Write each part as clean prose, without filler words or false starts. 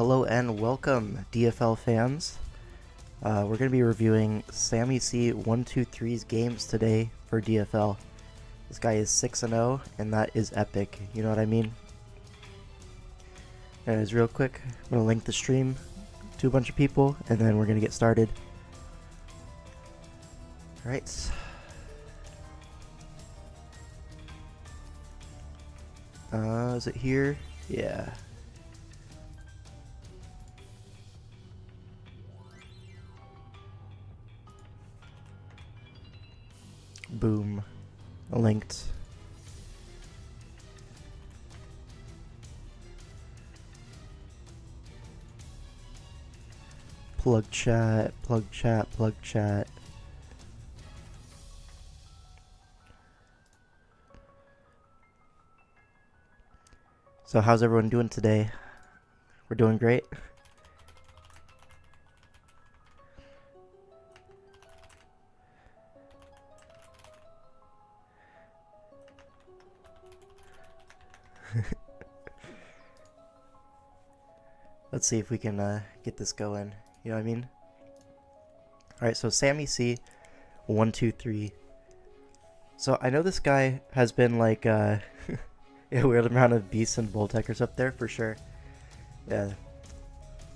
Hello and welcome, DFL fans. We're going to be reviewing Sammy C123's games today for DFL. This guy is 6-0, and that is epic. You know what I mean? Anyways, real quick, I'm going to link the stream to a bunch of people, and then we're going to get started. Alright. Is it here? Yeah. Boom. Linked. Plug chat, plug chat, plug chat. So how's everyone doing today? We're doing great. Let's see if we can get this going. You know what I mean? Alright, so Sammy C123. So I know this guy has been like a weird amount of beasts and Volteckers up there for sure. Yeah.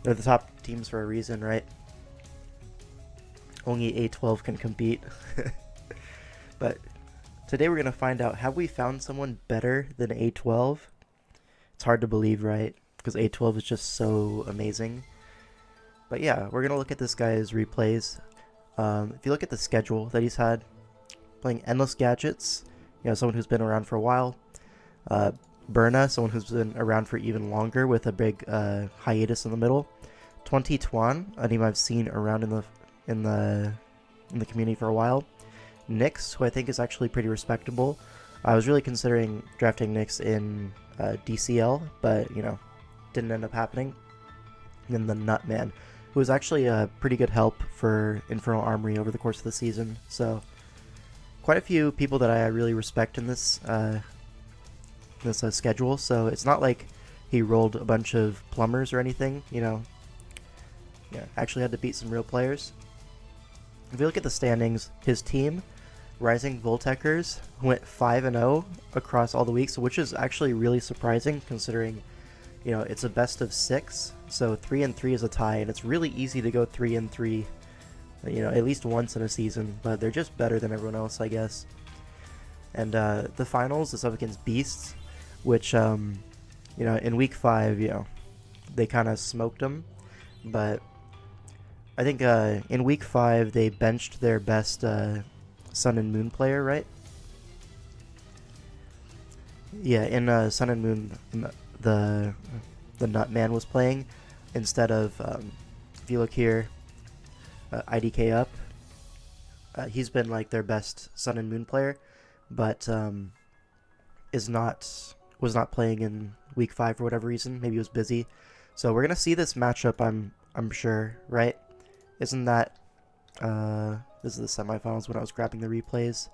They're the top teams for a reason, right? Only A12 can compete. But today we're gonna find out, have we found someone better than A12? It's hard to believe, right? Because A12 is just so amazing. But yeah, we're gonna look at this guy's replays. If you look at the schedule that he's had, playing Endless Gadgets, you know, someone who's been around for a while. Burna, someone who's been around for even longer with a big hiatus in the middle. 20 Tuan, a name I've seen around in the community for a while. Nyx, who I think is actually pretty respectable. I was really considering drafting Nyx in DCL, but you know, didn't end up happening. And then the Nutman, who was actually a pretty good help for Infernal Armory over the course of the season. So quite a few people that I really respect in this schedule. So it's not like he rolled a bunch of plumbers or anything, you know. Yeah, actually had to beat some real players. If you look at the standings, his team, Rising Volteckers, went 5-0 across all the weeks, which is actually really surprising considering, you know, it's a best of 6, so 3-3 is a tie, and it's really easy to go 3-3, you know, at least once in a season, but they're just better than everyone else, I guess. And the finals is up against Beasts, which, you know, in week 5, you know, they kind of smoked them, but I think in week 5 they benched their best Sun and Moon player, right? Yeah, in Sun and Moon, the Nutman was playing instead of, if you look here, IDK up. He's been like their best Sun and Moon player, but was not playing in week 5 for whatever reason. Maybe he was busy. So we're gonna see this matchup. I'm sure, right? Isn't that this is the semifinals when I was grabbing the replays?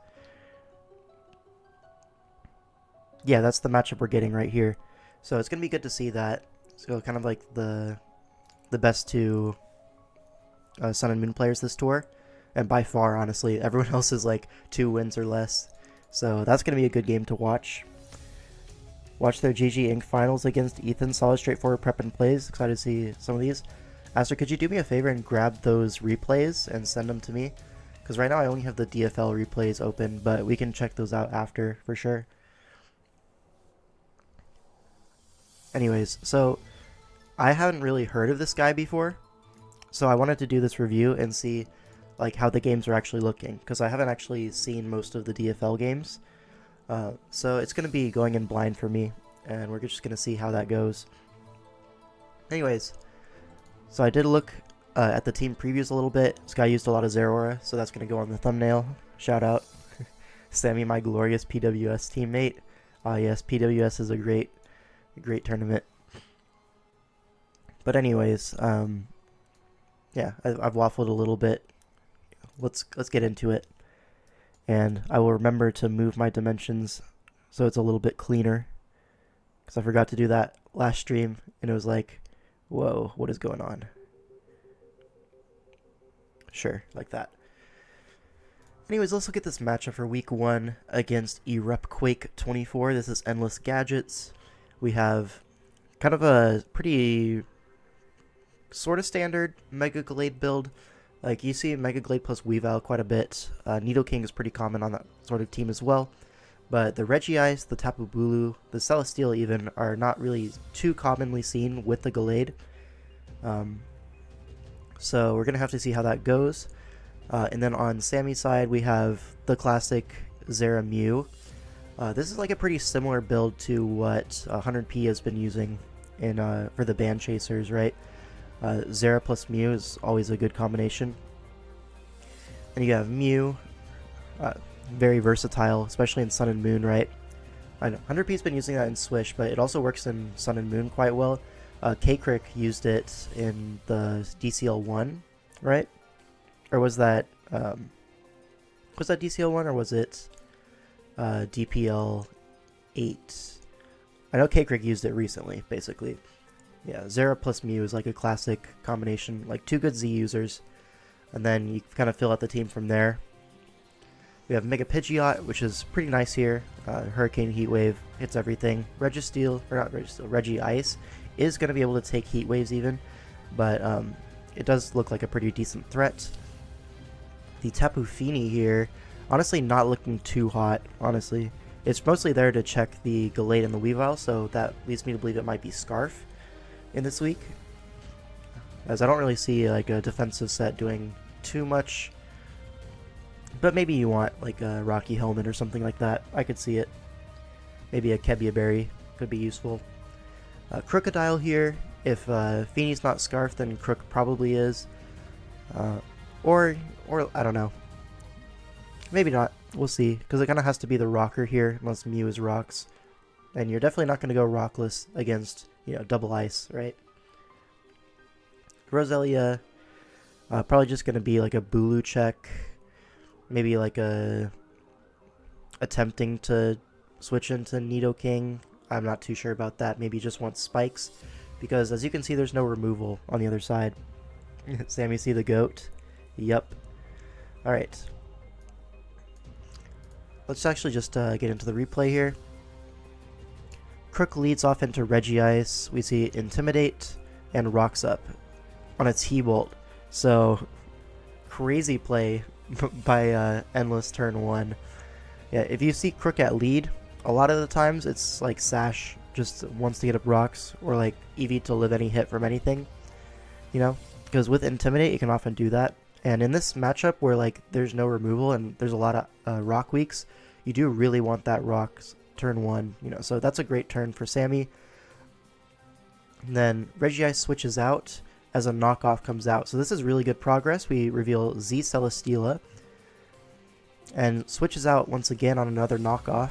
Yeah, that's the matchup we're getting right here. So it's gonna be good to see that. So kind of like the best two Sun and Moon players this tour, and by far, honestly, everyone else is like 2 wins or less. So that's gonna be a good game to watch. Watch their GG Inc. finals against Ethan. Solid, straightforward prep and plays. Excited to see some of these. Aster, could you do me a favor and grab those replays and send them to me? Because right now I only have the DFL replays open, but we can check those out after for sure. Anyways, so I haven't really heard of this guy before, so I wanted to do this review and see like how the games are actually looking, because I haven't actually seen most of the DFL games. So it's going to be going in blind for me, and we're just going to see how that goes. Anyways, so I did look at the team previews a little bit. This guy used a lot of Zeraora, so that's going to go on the thumbnail. Shout out. Sammy, my glorious PWS teammate. Yes, PWS is a great tournament. But anyways, yeah, I've waffled a little bit. Let's get into it. And I will remember to move my dimensions so it's a little bit cleaner, because I forgot to do that last stream, and it was like Whoa, what is going on? Sure, like that. Anyways, let's look at this matchup for week 1 against Erupquake 24. This is Endless Gadgets. We have kind of a pretty sort of standard Mega Glade build. Like, you see Mega Glade plus Weavile quite a bit. Nidoking is pretty common on that sort of team as well. But the Regice, the Tapu Bulu, the Celesteela even are not really too commonly seen with the Glade. So we're going to have to see how that goes. And then on Sammy's side, we have the classic Zera Mew. This is like a pretty similar build to what 100p has been using in for the Band Chasers, right? Zera plus Mew is always a good combination. And you have Mew, very versatile, especially in Sun and Moon, right? I know 100p's been using that in Swish, but it also works in Sun and Moon quite well. K-Crick used it in the DCL1, right? Or was that DCL1 or was it DPL8? I know K-Crick used it recently, basically. Yeah, Zera plus Mew is like a classic combination, like 2 good Z users, and then you kind of fill out the team from there. We have Mega Pidgeot, which is pretty nice here. Hurricane Heat Wave hits everything. Regice is going to be able to take Heat Waves even, but it does look like a pretty decent threat. The Tapu Fini here, honestly not looking too hot, honestly. It's mostly there to check the Gallade and the Weavile, so that leads me to believe it might be Scarf in this week, as I don't really see like a defensive set doing too much. But maybe you want like a Rocky Helmet or something like that. I could see it. Maybe a Kebia Berry could be useful. Crocodile here. If Fini's not Scarf, then Crook probably is. Or I don't know. Maybe not. We'll see. Because it kind of has to be the Rocker here, unless Mew is Rocks. And you're definitely not going to go Rockless against, Double Ice, right? Roselia, probably just going to be like a Bulu check. Maybe like attempting to switch into Nidoking. I'm not too sure about that. Maybe just wants spikes, because as you can see, there's no removal on the other side. Sammy, see the goat? Yup. Alright. Let's actually just get into the replay here. Crook leads off into Regice. We see Intimidate and Rocks Up on its He-Bolt. So, crazy play by Endless turn 1. Yeah, if you see Crook at lead, a lot of the times it's like Sash just wants to get up rocks, or like Eevee to live any hit from anything, because with Intimidate you can often do that. And in this matchup where like there's no removal and there's a lot of rock weeks, you do really want that rocks turn 1, so that's a great turn for Sammy. And then Regice switches out as a knockoff comes out. So this is really good progress. We reveal Z Celesteela and switches out once again on another knockoff.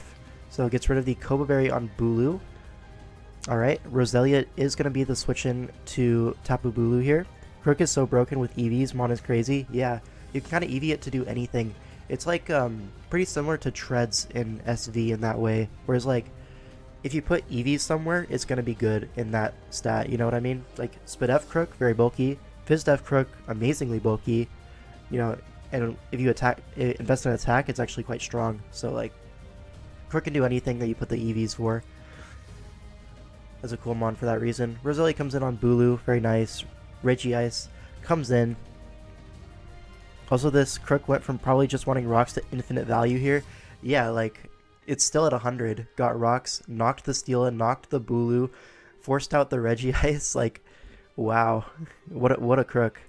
So it gets rid of the Koba Berry on Bulu. Alright, Roselia is going to be the switch in to Tapu Bulu here. Crook is so broken with EVs, Mon is crazy. Yeah, you can kind of EV it to do anything. It's like pretty similar to Treads in SV in that way. Whereas like, if you put EVs somewhere, it's going to be good in that stat, you know what I mean? Like, Spadef Crook, very bulky. Fizdef Crook, amazingly bulky. And if you invest in attack, it's actually quite strong. So, like, Crook can do anything that you put the EVs for. That's a cool mon for that reason. Roselia comes in on Bulu, very nice. Regice comes in. Also, this Crook went from probably just wanting rocks to infinite value here. Yeah, like, it's still at 100. Got rocks, knocked the Steela, knocked the Bulu, forced out the Regice. Like, wow, what a Crook.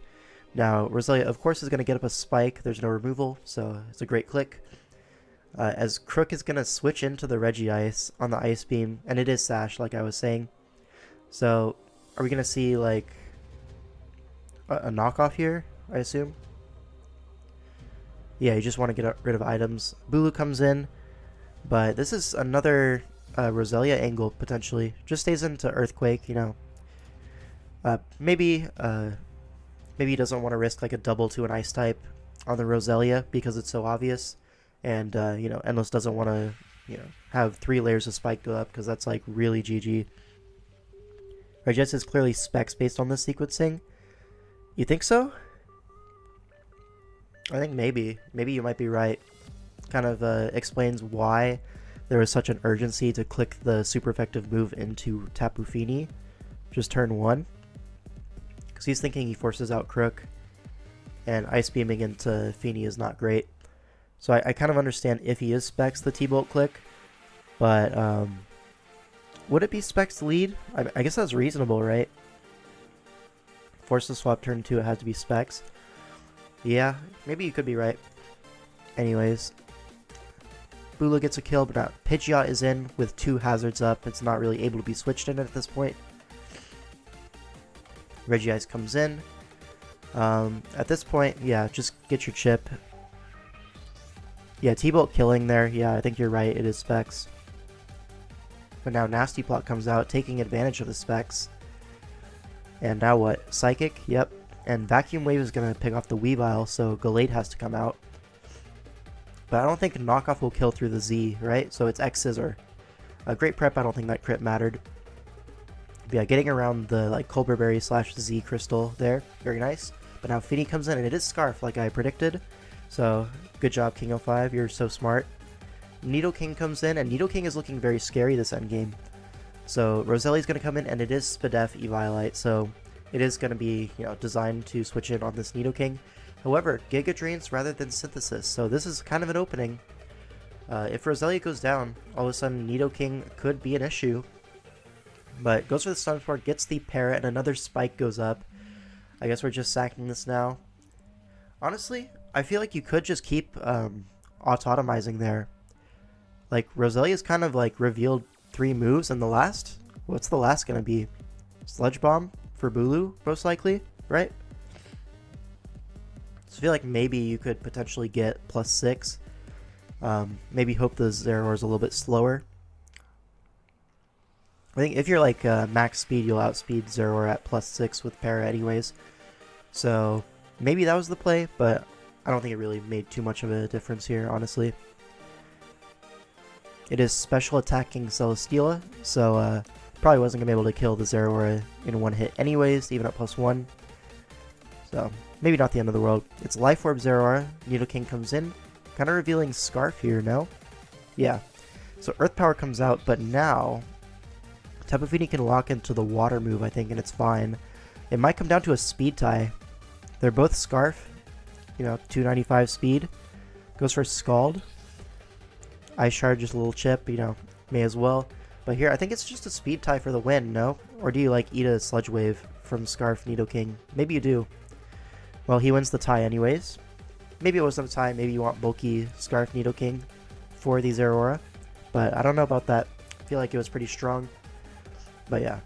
Now Roselia, of course, is going to get up a spike. There's no removal, so it's a great click. As Crook is going to switch into the Regice on the Ice Beam, and it is Sash, like I was saying. So, are we going to see like a knockoff here? I assume. Yeah, you just want to get rid of items. Bulu comes in. But this is another Roselia angle, potentially. Just stays into Earthquake, maybe he doesn't want to risk like a double to an Ice type on the Roselia because it's so obvious. And, Endless doesn't want to, have 3 layers of Spike go up because that's like really GG. Regice is clearly specs based on this sequencing. You think so? I think maybe. Maybe you might be right. Kind of explains why there was such an urgency to click the super effective move into Tapu Fini. Just turn 1. Because he's thinking he forces out Crook. And Ice Beaming into Fini is not great. So I kind of understand if he is specs the T-Bolt click. But would it be specs to lead? I guess that's reasonable, right? Force the swap turn 2, it has to be specs. Yeah, maybe you could be right. Anyways, Bula gets a kill, but now Pidgeot is in with 2 hazards up. It's not really able to be switched in at this point. Regice comes in. At this point, yeah, just get your chip. Yeah, T-Bolt killing there. Yeah, I think you're right. It is specs. But now Nasty Plot comes out, taking advantage of the specs. And now what? Psychic? Yep. And Vacuum Wave is going to pick off the Weavile, so Gallade has to come out. But I don't think Knockoff will kill through the Z, right? So it's X-Scissor. A great prep, I don't think that crit mattered. But yeah, getting around the like Colbur Berry / Z crystal there. Very nice. But now Fini comes in, and it is Scarf, like I predicted. So, good job, King05. You're so smart. Nidoking comes in, and Nidoking is looking very scary this endgame. So, Roselli's going to come in, and it is Spadef Eviolite. So, it is going to be, you know, designed to switch in on this Nidoking. However, Giga Drains rather than Synthesis. So, this is kind of an opening. If Roselia goes down, all of a sudden Nidoking could be an issue. But goes for the Stun Spore, gets the Parrot, and another Spike goes up. I guess we're just sacking this now. Honestly, I feel like you could just keep autotomizing there. Like, Roselia's kind of like revealed 3 moves, and the last? What's the last gonna be? Sludge Bomb for Bulu, most likely, right? So I feel like maybe you could potentially get +6. Maybe hope the Zeraora is a little bit slower. I think if you're like max speed, you'll outspeed Zeraora at +6 with Para anyways. So maybe that was the play, but I don't think it really made too much of a difference here, honestly. It is special attacking Celesteela, so probably wasn't going to be able to kill the Zeraora in one hit anyways, even at +1. So maybe not the end of the world. It's Life Orb Zeraora, Nidoking comes in, kind of revealing Scarf here, no? Yeah. So Earth Power comes out, but now Tapu Fini can lock into the water move, I think, and it's fine. It might come down to a speed tie. They're both Scarf, you know, 295 speed. Goes for Scald. Ice Shard, just a little chip, you know, may as well. But here, I think it's just a speed tie for the win, no? Or do you, like, eat a Sludge Wave from Scarf Nidoking? Maybe you do. Well, he wins the tie anyways. Maybe it wasn't a tie, maybe you want bulky Scarf Nidoking for the Zeraora. But I don't know about that. I feel like it was pretty strong. But yeah.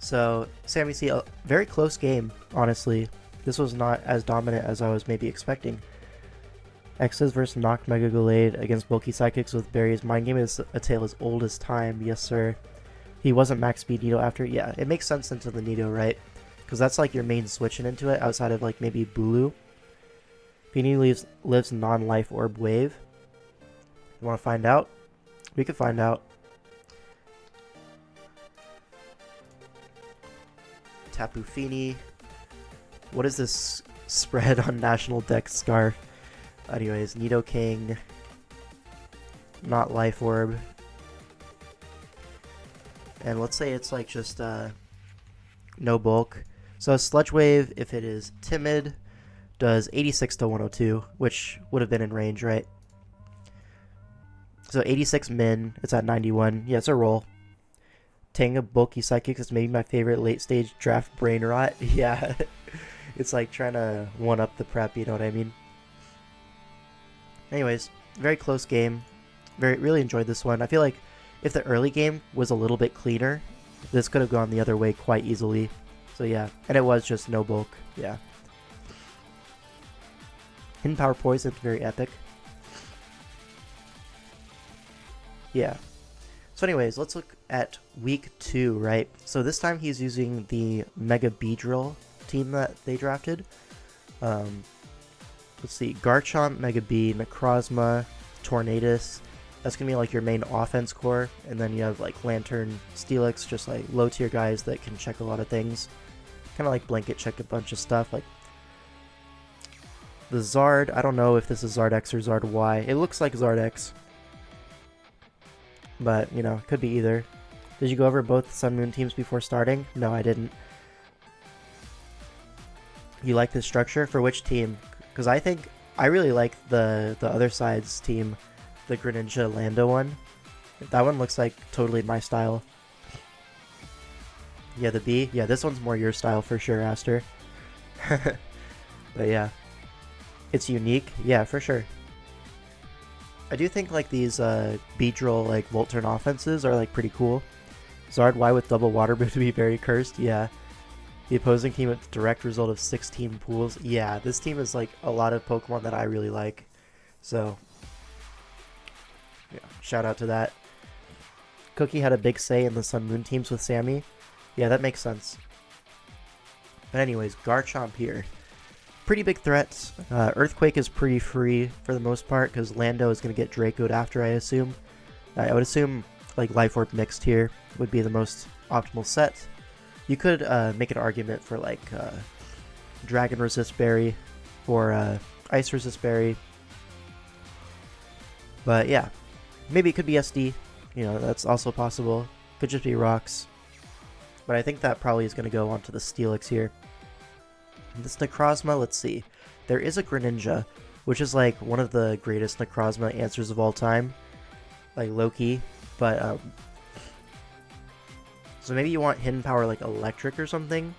So, Sammy C, a very close game, honestly. This was not as dominant as I was maybe expecting. X's versus Noct Mega Gallade against bulky Psychics with berries. Mind Game is a tale as old as time, yes sir. He wasn't max speed Nido after. Yeah, it makes sense into the Nido, right? Because that's like your main switching into it outside of like maybe Bulu. Fini lives non-life orb wave. You want to find out? We could find out. Tapu Fini. What is this spread on National Dex Scarf? Anyways, Nidoking. Not Life Orb. And let's say it's like just no bulk. So Sludge Wave, if it is timid, does 86 to 102, which would have been in range, right? So 86 min, it's at 91. Yeah, it's a roll. Tanga Bulky Psychics is maybe my favorite late stage draft brain rot. Yeah. It's like trying to one up the prep, you know what I mean? Anyways, very close game. Really enjoyed this one. I feel like if the early game was a little bit cleaner, this could have gone the other way quite easily. So yeah, and it was just no bulk. Yeah. Hidden Power Poison, very epic. Yeah. So anyways, let's look at week 2, right? So this time he's using the Mega Beedrill team that they drafted. Let's see, Garchomp, Mega Bee, Necrozma, Tornadus, That's going to be like your main offense core, and then you have like Lantern, Steelix, just like low tier guys that can check a lot of things. Kind of like blanket check a bunch of stuff. Like the Zard, I don't know if this is Zard X or Zard Y. It looks like Zard X, but you know, could be either. Did you go over both Sun Moon teams before starting? No, I didn't. You like this structure? For which team? Because I really like the other side's team, the Greninja Lando one. That one looks like totally my style. Yeah, the B. Yeah, this one's more your style for sure, Aster. But yeah, it's unique. Yeah, for sure. I do think like these Beedrill like Volturn offenses are like pretty cool. Zard Y with double water boot to be very cursed. Yeah. The opposing team with direct result of 16 pools. Yeah, this team is like a lot of Pokemon that I really like. So, yeah, shout out to that. Cookie had a big say in the Sun Moon teams with Sammy. Yeah, that makes sense. But anyways, Garchomp here. Pretty big threats. Earthquake is pretty free for the most part because Lando is going to get Draco'd after, I assume. I would assume like Life Orb mixed here would be the most optimal set. You could make an argument for like Dragon Resist Berry or Ice Resist Berry. But yeah, maybe it could be SD. You know, that's also possible. Could just be rocks. But I think that probably is going to go onto the Steelix here. This Necrozma, let's see. There is a Greninja, which is like one of the greatest Necrozma answers of all time. Like low-key. But so maybe you want hidden power like electric or something.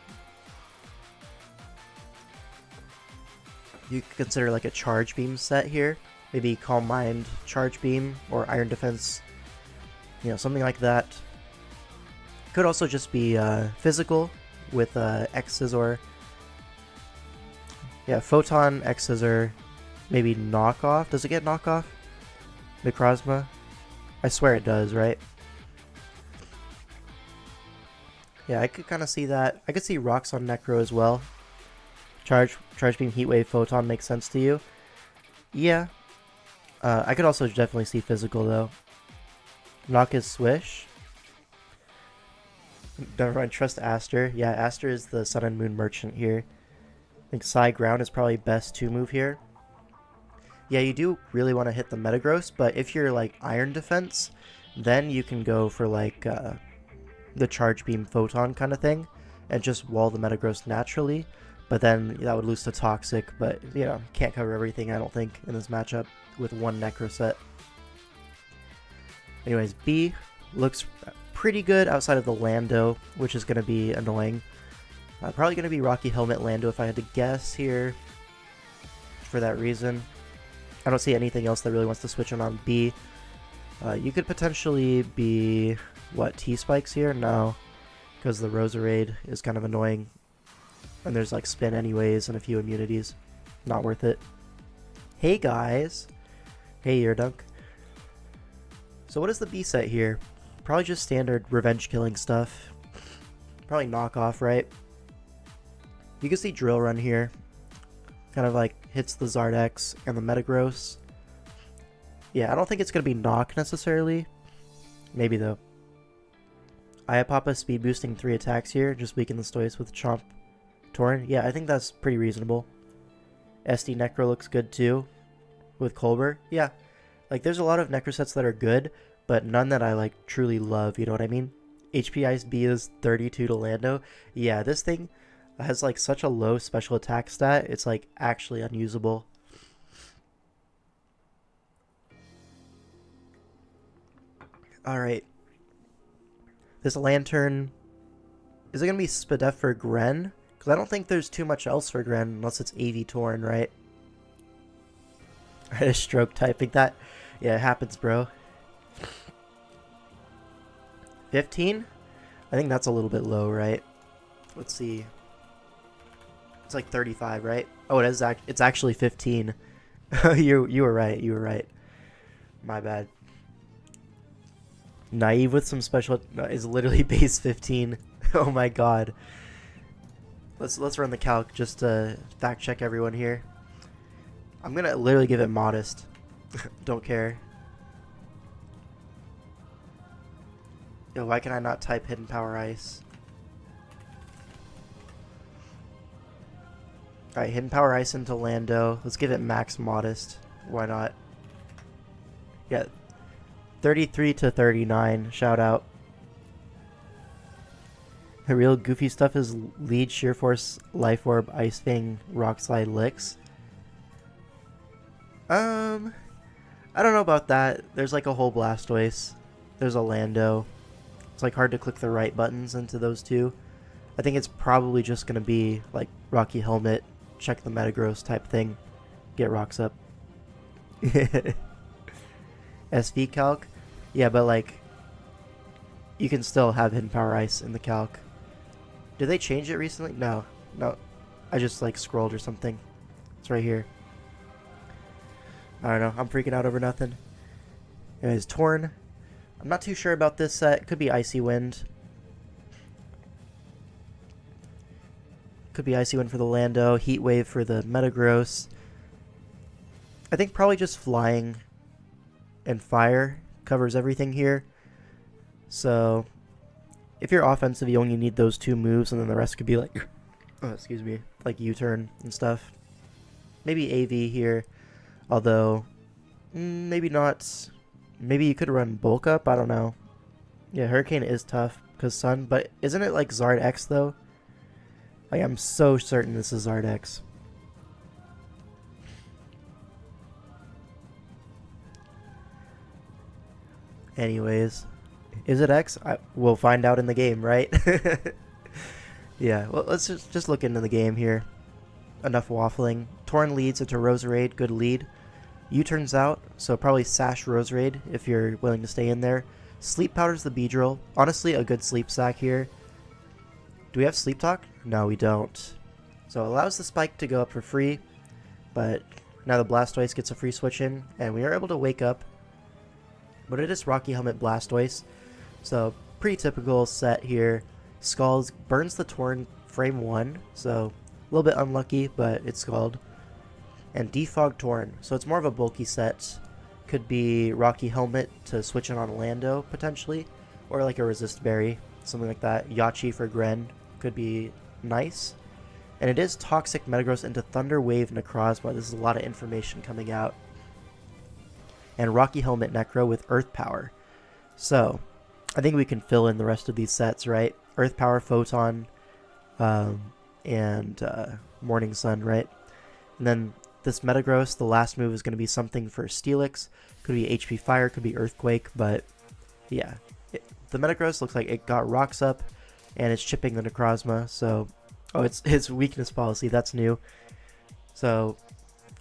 You could consider like a charge beam set here. Maybe Calm Mind charge beam or Iron Defense. You know, something like that. Could also just be physical with X Scissor. Yeah, Photon, X Scissor. Maybe knockoff. Does it get knockoff? Necrozma? I swear it does, right? Yeah, I could kind of see that. I could see rocks on Necro as well. Charge Beam, Heat Wave, Photon makes sense to you. Yeah. I could also definitely see physical though. Knock is Swish. Never mind, trust Aster. Yeah, Aster is the Sun and Moon merchant here. I think Psy Ground is probably best to move here. Yeah, you do really want to hit the Metagross, but if you're like Iron Defense, then you can go for like the Charge Beam Photon kind of thing and just wall the Metagross naturally. But then that would lose to Toxic, but you know, can't cover everything I don't think in this matchup with one Necro set. Anyways, B looks pretty good outside of the Lando, which is going to be annoying. Probably going to be Rocky Helmet Lando if I had to guess here for that reason. I don't see anything else that really wants to switch on B. You could potentially be, what, T-Spikes here? No, because the Roserade is kind of annoying. And there's like Spin anyways and a few immunities. Not worth it. Hey guys. Hey Eardunk. So what is the B set here? Probably just standard revenge killing stuff. Probably knockoff, right? You can see Drill Run here. Kind of like hits the Zardex and the Metagross. Yeah, I don't think it's going to be knock necessarily. Maybe though. Iapapa speed boosting 3 attacks here. Just weaken the Stoius with Chomp Torrent. Yeah, I think that's pretty reasonable. SD Necro looks good too. With Colbur. Yeah. Like there's a lot of Necro sets that are good, but none that I like truly love, you know what I mean? HP Ice B is 32 to Lando. Yeah, this thing has like such a low special attack stat, it's like actually unusable. Alright. This Lantern, is it going to be Spadef for Gren? Because I don't think there's too much else for Gren unless it's AV Torn, right? I had a stroke typing that. Yeah, it happens, bro. 15? I think that's a little bit low, right? Let's see. It's like 35, right? Oh, it is. It's actually 15. You were right. You were right. My bad. Naive with some special is literally base 15. Oh my god. Let's run the calc just to fact check everyone here. I'm gonna literally give it modest. Don't care. Yo, why can I not type Hidden Power Ice? Alright, Hidden Power Ice into Lando. Let's give it max modest. Why not? Yeah. 33 to 39. Shout out. The real goofy stuff is Lead, Sheer Force, Life Orb, Ice Fang, Rock Slide, Licks. I don't know about that. There's like a whole Blastoise. There's a Lando. It's like hard to click the right buttons into those two. I think it's probably just going to be like Rocky Helmet, check the Metagross type thing, get rocks up. SV Calc? Yeah, but like, you can still have Hidden Power Ice in the Calc. Did they change it recently? No. No. I just like scrolled or something. It's right here. I don't know. I'm freaking out over nothing. Anyways, Torn. I'm not too sure about this set. Could be Icy Wind. Could be Icy Wind for the Lando. Heat Wave for the Metagross. I think probably just Flying and Fire covers everything here. So, if you're offensive, you only need those two moves, and then the rest could be like, oh, excuse me, like U-turn and stuff. Maybe AV here. Although, maybe not. Maybe you could run Bulk Up. I don't know. Yeah, Hurricane is tough because Sun. But isn't it like Zard X though? Like, I'm so certain this is Zard X. Anyways, is it X? We'll find out in the game, right? Yeah, well, let's just look into the game here. Enough waffling. Torn leads into Roserade, good lead. U-turns out, so probably Sash Roserade if you're willing to stay in there. Sleep Powder's the Beedrill. Honestly, a good sleep sack here. Do we have Sleep Talk? No, we don't. So it allows the Spike to go up for free, but now the Blastoise gets a free switch in, and we are able to wake up. But it is Rocky Helmet Blastoise, so pretty typical set here. Skulls burns the Torn frame 1, so a little bit unlucky, but it's Scald. And Defog Torn, so it's more of a bulky set. Could be Rocky Helmet to switch in on Lando, potentially. Or like a Resist Berry, something like that. Yachi for Gren could be nice. And it is Toxic Metagross into Thunder Wave Necrozma. This is a lot of information coming out. And Rocky Helmet Necro with Earth Power. So, I think we can fill in the rest of these sets, right? Earth Power, Photon, and Morning Sun, right? And then this Metagross, the last move is going to be something for Steelix. Could be HP Fire, could be Earthquake, but yeah. The Metagross looks like it got rocks up, and it's chipping the Necrozma, so... Oh, it's weakness policy, that's new. So...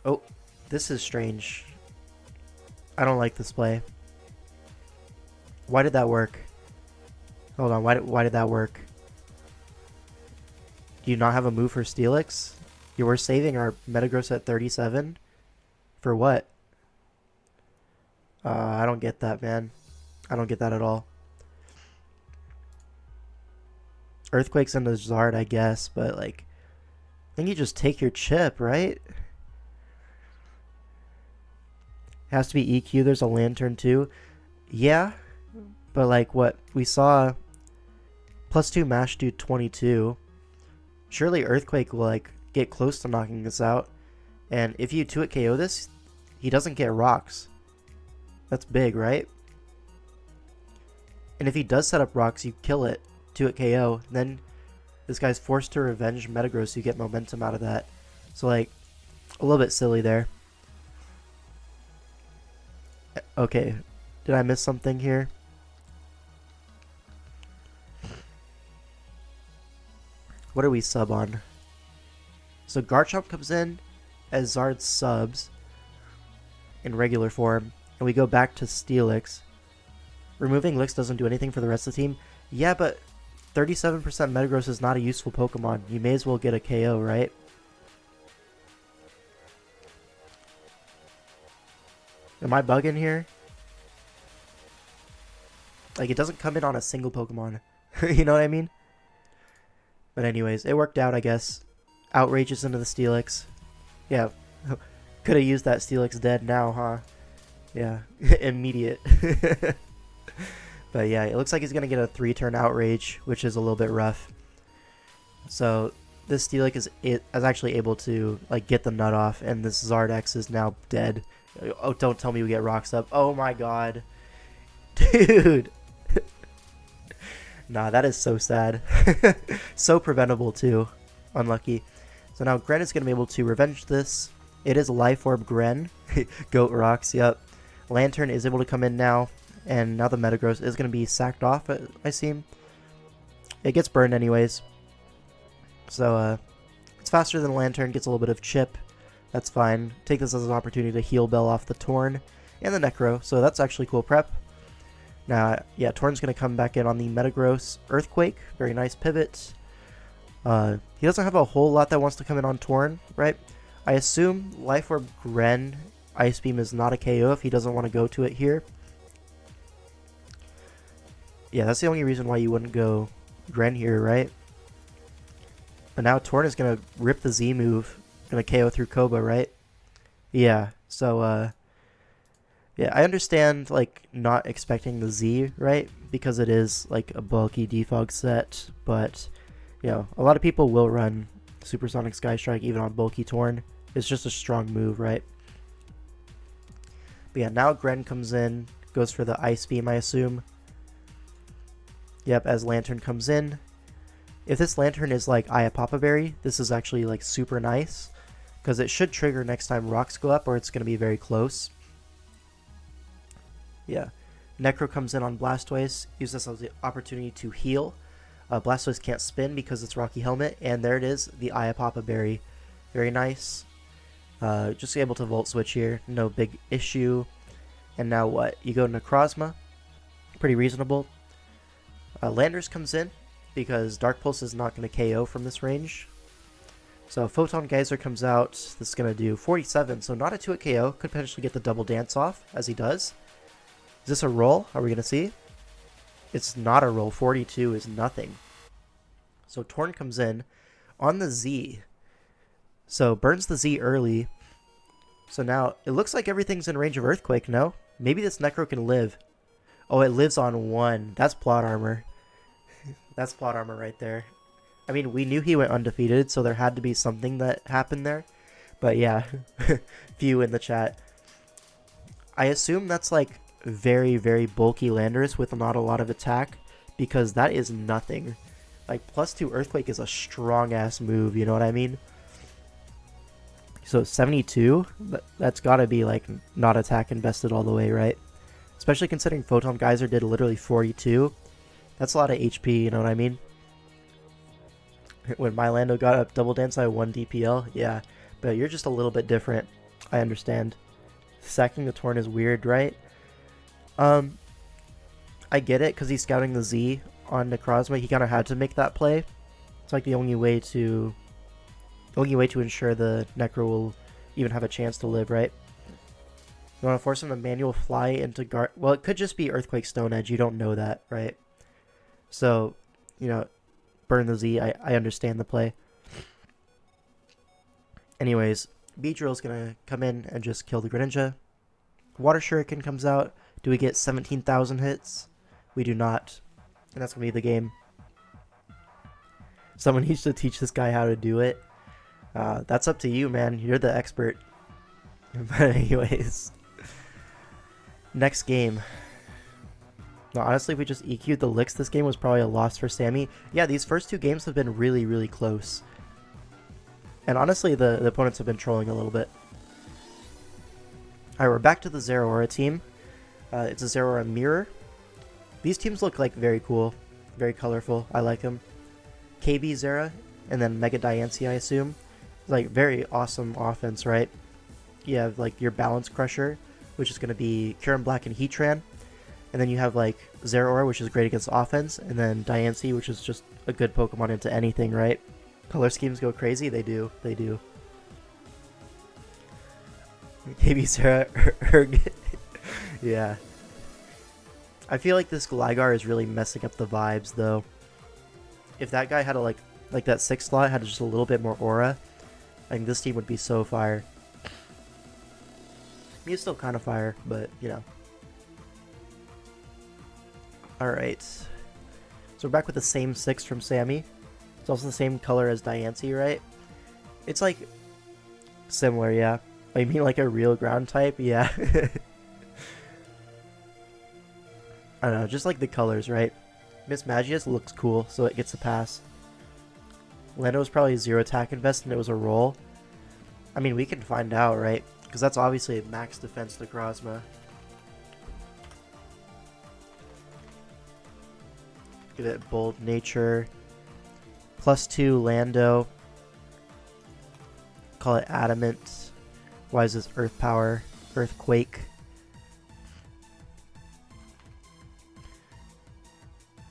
Oh, this is strange. I don't like this play. Why did that work? Hold on, why did that work? Do you not have a move for Steelix? You were saving our Metagross at 37? For what? I don't get that, man. I don't get that at all. Earthquake's into Zard, I guess, but like... I think you just take your chip, right? It has to be EQ. There's a Lantern too. Yeah, but like what we saw... +2 mash do 22. Surely Earthquake will like get close to knocking this out. And if you 2-hit KO this, he doesn't get rocks. That's big, right? And if he does set up rocks, you kill it. 2-hit KO. Then this guy's forced to revenge Metagross, so you get momentum out of that. So like, a little bit silly there. Okay, did I miss something here? What are we sub on? So Garchomp comes in as Zard subs in regular form, and we go back to Steelix. Removing Licks doesn't do anything for the rest of the team. Yeah, but 37% Metagross is not a useful Pokemon. You may as well get a KO, right? Am I bugging here? Like, it doesn't come in on a single Pokemon. You know what I mean? But anyways, it worked out, I guess. Outrageous into the Steelix. Yeah. Could have used that Steelix dead now, huh? Yeah. Immediate. But yeah, it looks like he's going to get a 3-turn Outrage, which is a little bit rough. So this Steelix is actually able to like get the nut off, and this Zardex is now dead. Oh, don't tell me we get rocks up. Oh my god. Dude. Nah, that is so sad. So preventable too. Unlucky. So now Gren is going to be able to revenge this. It is Life Orb Gren. Goat rocks, yep. Lantern is able to come in now. And now the Metagross is going to be sacked off, I seem. It gets burned anyways. So, it's faster than Lantern, gets a little bit of chip. That's fine. Take this as an opportunity to heal Bell off the Torn and the Necro. So that's actually cool prep. Now, yeah, Torn's going to come back in on the Metagross Earthquake. Very nice pivot. He doesn't have a whole lot that wants to come in on Torn, right? I assume Life Orb Gren Ice Beam is not a KO if he doesn't want to go to it here. Yeah, that's the only reason why you wouldn't go Gren here, right? But now Torn is going to rip the Z move. Going to KO through Koba, right? Yeah, so, yeah, I understand, like, not expecting the Z, right? Because it is, like, a bulky defog set. But, you know, a lot of people will run Supersonic Sky Strike even on bulky Torn. It's just a strong move, right? But yeah, now Gren comes in. Goes for the Ice Beam, I assume. Yep, as Lantern comes in. If this Lantern is like Papa Berry, this is actually like super nice. Because it should trigger next time rocks go up, or it's going to be very close. Yeah. Necro comes in on Blastoise. Use this as the opportunity to heal. Blastoise can't spin because it's Rocky Helmet. And there it is, the Papa Berry. Very nice. Just able to Volt Switch here. No big issue. And now what? You go Necrozma. Pretty reasonable. Landers comes in because Dark Pulse is not going to KO from this range. So Photon Geyser comes out. This is going to do 47, so not a 2-hit KO. Could potentially get the double dance off, as he does. Is this a roll? Are we going to see? It's not a roll. 42 is nothing. So Torn comes in on the Z. So burns the Z early. So now it looks like everything's in range of Earthquake, no? Maybe this Necro can live. Oh, it lives on 1. That's plot armor. That's plot armor right there. I mean, we knew he went undefeated, so there had to be something that happened there. But yeah, few in the chat. I assume that's like very, very bulky Landers with not a lot of attack, because that is nothing. Like, +2 Earthquake is a strong-ass move, you know what I mean? So 72, that's gotta be like not attack invested all the way, right? Especially considering Photon Geyser did literally 42. That's a lot of HP, you know what I mean? When Mylando got up double dance, I won DPL. Yeah, but you're just a little bit different. I understand. Sacking the Torn is weird, right? I get it, because he's scouting the Z on Necrozma. He kind of had to make that play. It's like the only way to ensure the Necro will even have a chance to live, right? You want to force him to manual fly into guard. Well, it could just be Earthquake Stone Edge. You don't know that, right? So, you know, burn the Z. I understand the play. Anyways, Beedrill is going to come in and just kill the Greninja. Water Shuriken comes out. Do we get 17,000 hits? We do not. And that's going to be the game. Someone needs to teach this guy how to do it. That's up to you, man. You're the expert. But anyways. Next game. No, honestly, if we just EQ'd the licks, this game was probably a loss for Sammy. Yeah, these first 2 games have been really, really close. And honestly, the opponents have been trolling a little bit. Alright, we're back to the Zeraora team. It's a Zeraora Mirror. These teams look like very cool. Very colorful. I like them. KB Zera, and then Mega Diancie, I assume. Like, very awesome offense, right? You have, like, your Balance Crusher, which is going to be Kieran Black and Heatran. And then you have, like, Zeraora, which is great against offense. And then Diancie, which is just a good Pokemon into anything, right? Color schemes go crazy? They do. They do. KB Zera, yeah. I feel like this Gligar is really messing up the vibes, though. If that guy had a, like that 6th slot had just a little bit more aura, I think this team would be so fire. He's still kind of fire, but, you know. Alright. So we're back with the same 6 from Sammy. It's also the same color as Diancie, right? It's like similar, yeah. Oh, you mean like a real ground type? Yeah. I don't know, just like the colors, right? Miss Magius looks cool, so it gets a pass. Lando was probably 0 attack invest and it was a roll. I mean, we can find out, right? Because that's obviously a max defense to Necrozma. Give it bold nature. +2 Lando. Call it adamant. Why is this earth power? Earthquake.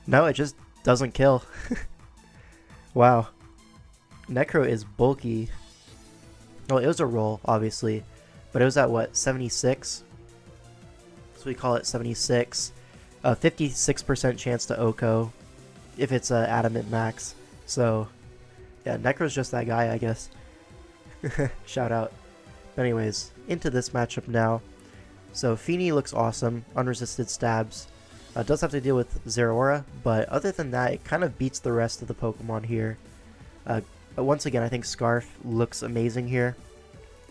No, it just doesn't kill. Wow. Necro is bulky. Well, it was a roll, obviously. But it was at what, 76? So we call it 76. 56% chance to Oko if it's a adamant max. So, yeah, Necro's just that guy, I guess. Shout out. But anyways, into this matchup now. So Feeny looks awesome. Unresisted stabs. Does have to deal with Zeraora, but other than that, it kind of beats the rest of the Pokemon here. Once again, I think Scarf looks amazing here.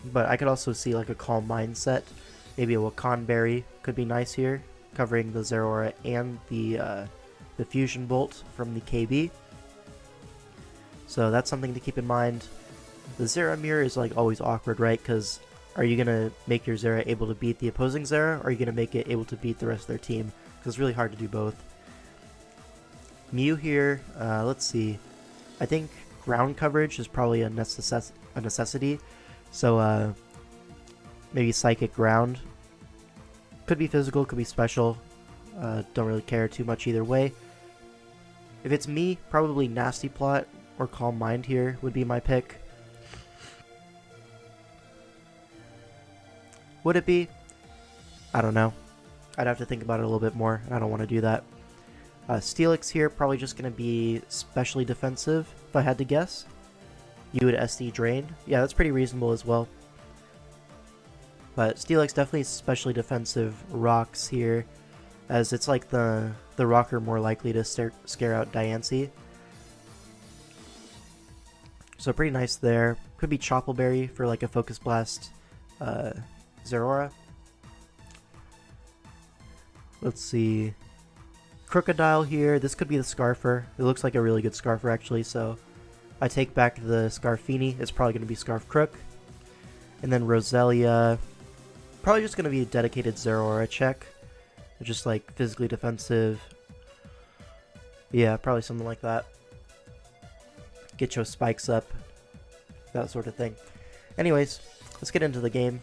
But I could also see like a Calm Mindset. Maybe a Wakan Berry could be nice here, covering the Zeraora and the Fusion Bolt from the KB. So that's something to keep in mind. The Zera Mirror is like always awkward, right? Because are you going to make your Zera able to beat the opposing Zera, or are you going to make it able to beat the rest of their team? Because it's really hard to do both. Mew here, let's see. I think ground coverage is probably a necessity. So maybe Psychic Ground. Could be physical, could be special. Don't really care too much either way. If it's me, probably Nasty Plot or Calm Mind here would be my pick. Would it be? I don't know. I'd have to think about it a little bit more. I don't want to do that. Steelix here, probably just going to be specially defensive, if I had to guess. You would SD Drain. Yeah, that's pretty reasonable as well. But Steelix definitely specially defensive rocks here, as it's like the rocker more likely to scare out Diancie. So pretty nice there. Could be Choppleberry for like a Focus Blast Zeraora. Let's see. Crocodile here. This could be the Scarfer. It looks like a really good Scarfer actually, so I take back the Scarfini. It's probably going to be Scarf Crook. And then Roselia. Probably just going to be a dedicated Zeraora check. Just like physically defensive. Yeah, probably something like that. Get your spikes up. That sort of thing. Anyways, let's get into the game.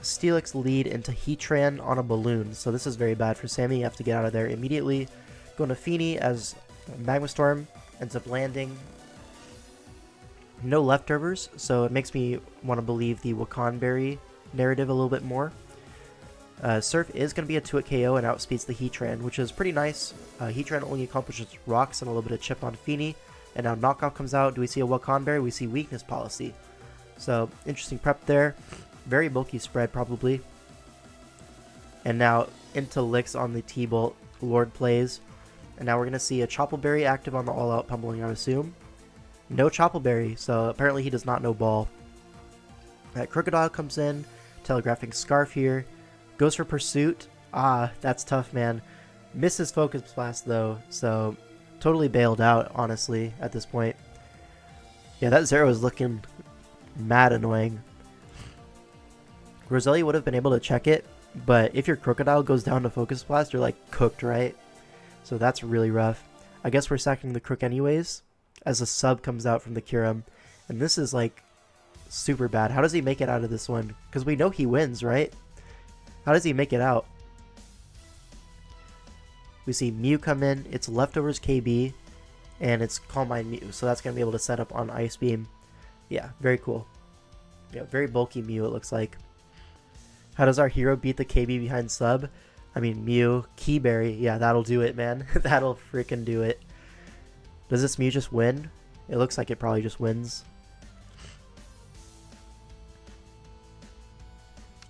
Steelix lead into Heatran on a balloon. So this is very bad for Sammy. You have to get out of there immediately. Going to Feeny as Magma Storm ends up landing. No leftovers, so it makes me want to believe the Wakan Berry narrative a little bit more. Surf is going to be a 2-hit KO and outspeeds the Heatran, which is pretty nice. Heatran only accomplishes rocks and a little bit of chip on Feeny. And now Knockoff comes out. Do we see a Wakan Berry? We see Weakness Policy. So, interesting prep there. Very bulky spread, probably. And now into Licks on the T-Bolt. Lord plays. And now we're going to see a Choppleberry active on the all-out pummeling, I would assume. No Choppleberry, so apparently he does not know Ball. Crocodile comes in, telegraphing Scarf here. Goes for Pursuit. Ah, that's tough, man. Misses Focus Blast, though, so totally bailed out, honestly, at this point. Yeah, that Zero is looking mad annoying. Roselia would have been able to check it, but if your Crocodile goes down to Focus Blast, you're like cooked, right? So that's really rough. I guess we're sacking the Crook anyways, as a sub comes out from the Kyurem. And this is like super bad. How does he make it out of this one? Because we know he wins, right? How does he make it out? We see Mew come in. It's Leftovers KB, and it's Calm Mind Mew. So that's going to be able to set up on Ice Beam. Yeah, very cool. Yeah, very bulky Mew, it looks like. How does our hero beat the KB behind sub? I mean, Mew, Keyberry. Yeah, that'll do it, man. That'll freaking do it. Does this Mew just win? It looks like it probably just wins.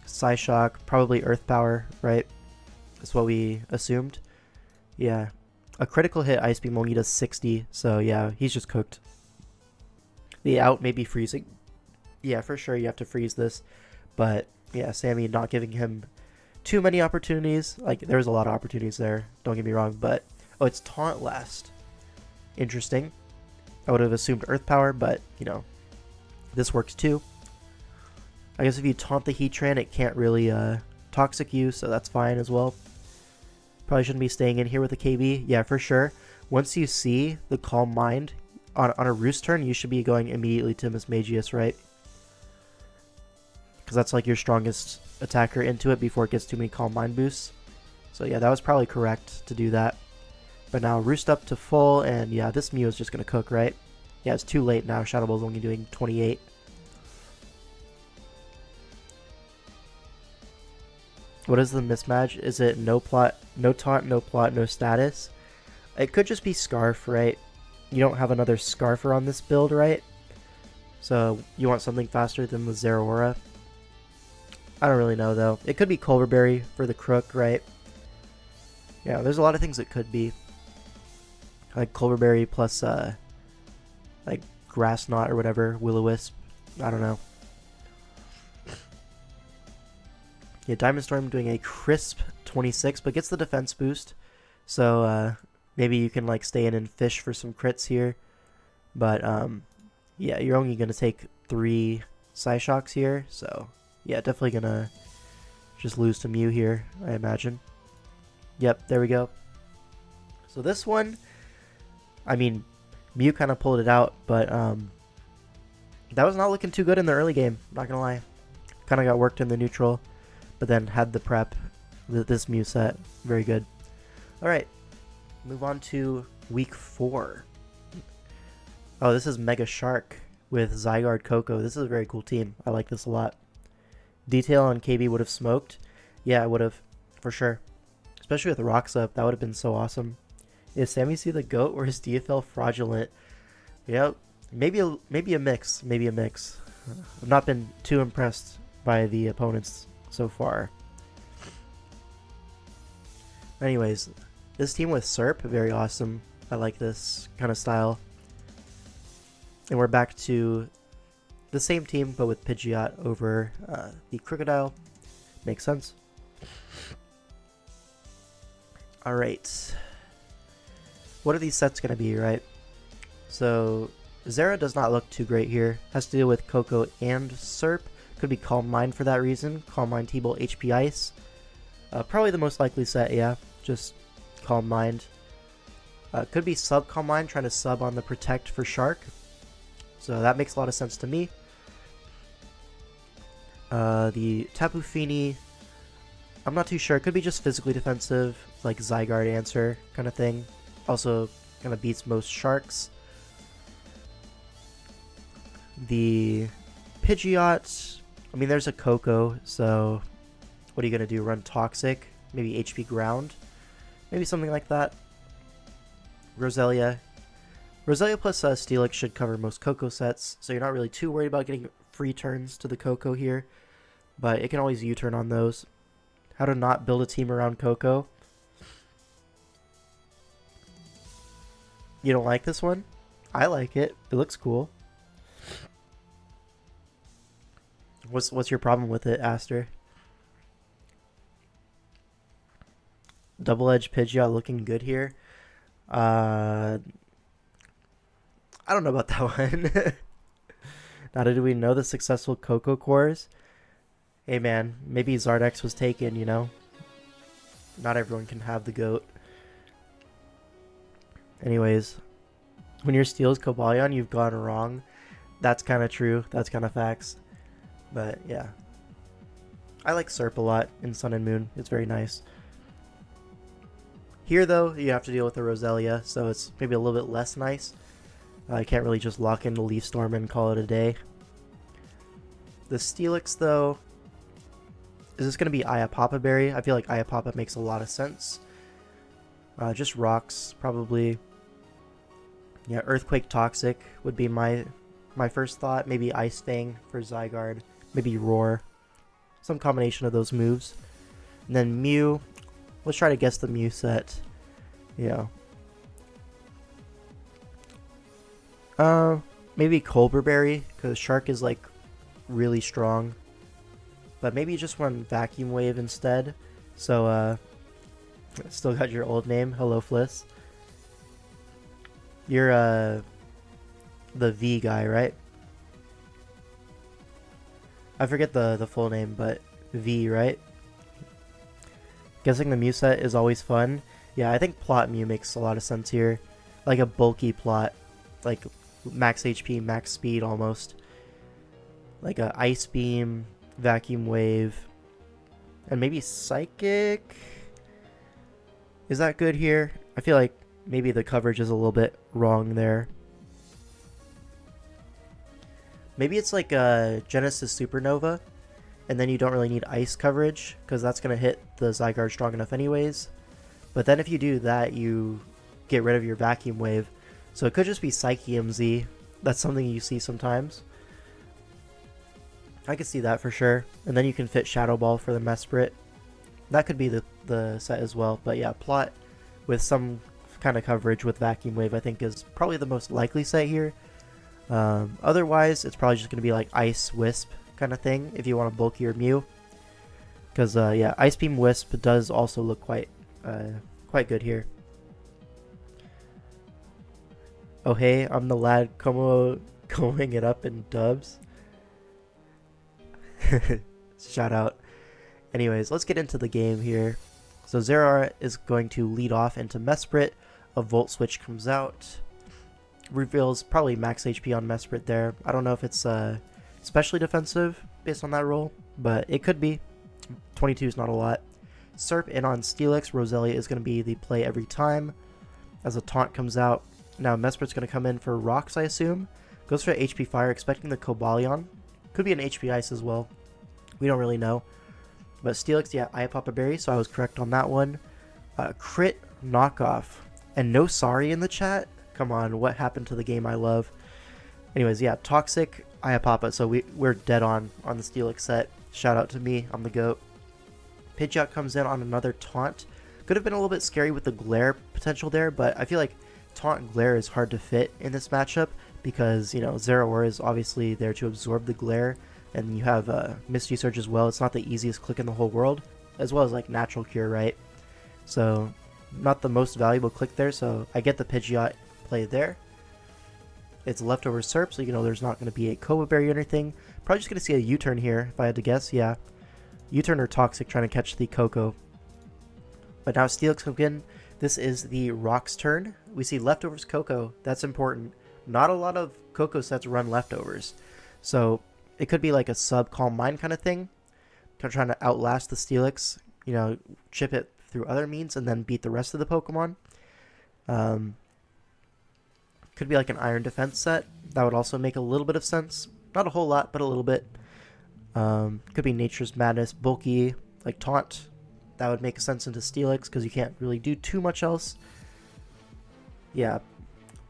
Psyshock, probably Earth Power, right? That's what we assumed. Yeah. A critical hit Ice Beam only does 60, so yeah, he's just cooked. The out may be freezing. Yeah, for sure you have to freeze this. But yeah, Sammy not giving him too many opportunities. Like, there's a lot of opportunities there, don't get me wrong, but oh, it's taunt last. Interesting. I would have assumed Earth Power, but you know, this works too. I guess if you taunt the Heatran, it can't really toxic you, so that's fine as well. Probably shouldn't be staying in here with the KB. Yeah, for sure. Once you see the Calm Mind on a Roost turn, you should be going immediately to Mismagius, right? Because that's like your strongest attacker into it before it gets too many Calm Mind boosts. So yeah, that was probably correct to do that. But now Roost up to full, and yeah, this Mew is just going to cook, right? Yeah, it's too late now. Shadow Ball's only doing 28. What is the mismatch? Is it no plot, no taunt, no plot, no status? It could just be Scarf, right? You don't have another Scarfer on this build, right? So you want something faster than the Zeraora. I don't really know, though. It could be Culverberry for the Crook, right? Yeah, there's a lot of things it could be. Like Culverberry plus, like Grass Knot or whatever, Will-O-Wisp. I don't know. Yeah, Diamond Storm doing a crisp 26, but gets the defense boost. So maybe you can like stay in and fish for some crits here. But yeah, you're only going to take 3 Psyshocks here. So yeah, definitely going to just lose to Mew here, I imagine. Yep, there we go. So this one, I mean, Mew kind of pulled it out, but that was not looking too good in the early game, not going to lie. Kind of got worked in the neutral. But then had the prep, this Mew set. Very good. Alright, move on to week 4. Oh, this is Mega Shark with Zygarde Coco. This is a very cool team. I like this a lot. Detail on KB would have smoked. Yeah, I would have, for sure. Especially with Rocks up, that would have been so awesome. Is Sammy C the GOAT or is DFL fraudulent? Yep, maybe a mix. Maybe a mix. I've not been too impressed by the opponents so far. Anyways, this team with Serp, very awesome. I like this kind of style. And we're back to the same team, but with Pidgeot over the Crocodile. Makes sense. Alright. What are these sets going to be, right? So, Zera does not look too great here. Has to deal with Coco and Serp. Could be Calm Mind for that reason. Calm Mind, T-Bolt, HP Ice. Probably the most likely set, yeah. Just Calm Mind. Could be sub Calm Mind, trying to sub on the Protect for Shark. So that makes a lot of sense to me. The Tapu Fini, I'm not too sure. It could be just physically defensive, like Zygarde answer kind of thing. Also kind of beats most Sharks. The Pidgeot, I mean, there's a Coco, so what are you going to do? Run Toxic? Maybe HP Ground? Maybe something like that. Roselia. Roselia plus Steelix should cover most Coco sets, so you're not really too worried about getting free turns to the Coco here. But it can always U-turn on those. How to not build a team around Coco. You don't like this one? I like it. It looks cool. What's your problem with it, Aster? Double-edged Pidgeot looking good here. I don't know about that one. Now, did we know the successful Coco cores? Hey man, maybe Zardex was taken, you know? Not everyone can have the GOAT. Anyways, when your Steel's Cobalion, you've gone wrong. That's kind of true. That's kind of facts. But yeah. I like Serp a lot in Sun and Moon. It's very nice. Here though, you have to deal with the Roselia, so it's maybe a little bit less nice. I can't really just lock into Leaf Storm and call it a day. The Steelix though, is this going to be Iapapa Berry? I feel like Iapapa makes a lot of sense. Just rocks, probably. Yeah, Earthquake Toxic would be my first thought. Maybe Ice Fang for Zygarde. Maybe Roar. Some combination of those moves. And then Mew. Let's try to guess the Mew set. Yeah. Maybe Colberberry, because Shark is like really strong. But maybe just one Vacuum Wave instead. So, still got your old name. Hello, Fliss. You're, the V guy, right? I forget the full name, but V, right? Guessing the Mew set is always fun. Yeah, I think Plot Mew makes a lot of sense here. Like a bulky Plot. Like max HP, max speed almost. Like a Ice Beam, Vacuum Wave, and maybe Psychic? Is that good here? I feel like maybe the coverage is a little bit wrong there. Maybe it's like a Genesis Supernova, and then you don't really need Ice coverage, because that's going to hit the Zygarde strong enough anyways. But then if you do that, you get rid of your Vacuum Wave. So it could just be Psyche MZ. That's something you see sometimes. I could see that for sure. And then you can fit Shadow Ball for the Mesprit. That could be the set as well. But yeah, Plot with some kind of coverage with Vacuum Wave I think is probably the most likely set here. Otherwise, it's probably just going to be like Ice Wisp kind of thing if you want a bulkier Mew. Because yeah, Ice Beam Wisp does also look quite good here. Oh hey, I'm the lad combing it up in dubs. Shout out. Anyways, let's get into the game here. So Zeraora is going to lead off into Mesprit. A Volt Switch comes out. Reveals probably max HP on Mesprit there. I don't know if it's especially defensive based on that roll, but it could be. 22 is not a lot. Serp in on Steelix. Roselia is going to be the play every time. As a taunt comes out. Now Mesprit's going to come in for Rocks, I assume. Goes for HP Fire, expecting the Cobalion. Could be an HP Ice as well. We don't really know. But Steelix, yeah, I pop a berry, so I was correct on that one. Crit knockoff. And no sorry in the chat? Come on, what happened to the game I love? Anyways, yeah, Toxic, I pop it, so we're dead on the Steelix set. Shout out to me, I'm the GOAT. Pidgeot comes in on another Taunt. Could have been a little bit scary with the Glare potential there, but I feel like Taunt and Glare is hard to fit in this matchup because, you know, Zeraora is obviously there to absorb the Glare, and you have Misty Surge as well. It's not the easiest click in the whole world, as well as like Natural Cure, right? So, not the most valuable click there, so I get the Pidgeot play there. It's leftover Serp, so you know there's not going to be a Kova Berry or anything. Probably just going to see a U-turn here, if I had to guess, yeah. U-turn or Toxic trying to catch the Koko. But now Steelix comes in. This is the Rock's turn. We see leftovers Koko. That's important. Not a lot of Koko sets run leftovers. So it could be like a sub Calm Mind kind of thing. Trying to outlast the Steelix. You know, chip it through other means and then beat the rest of the Pokemon. Could be like an Iron Defense set. That would also make a little bit of sense. Not a whole lot, but a little bit. Could be Nature's Madness, bulky, like Taunt. That would make sense into Steelix because you can't really do too much else. Yeah,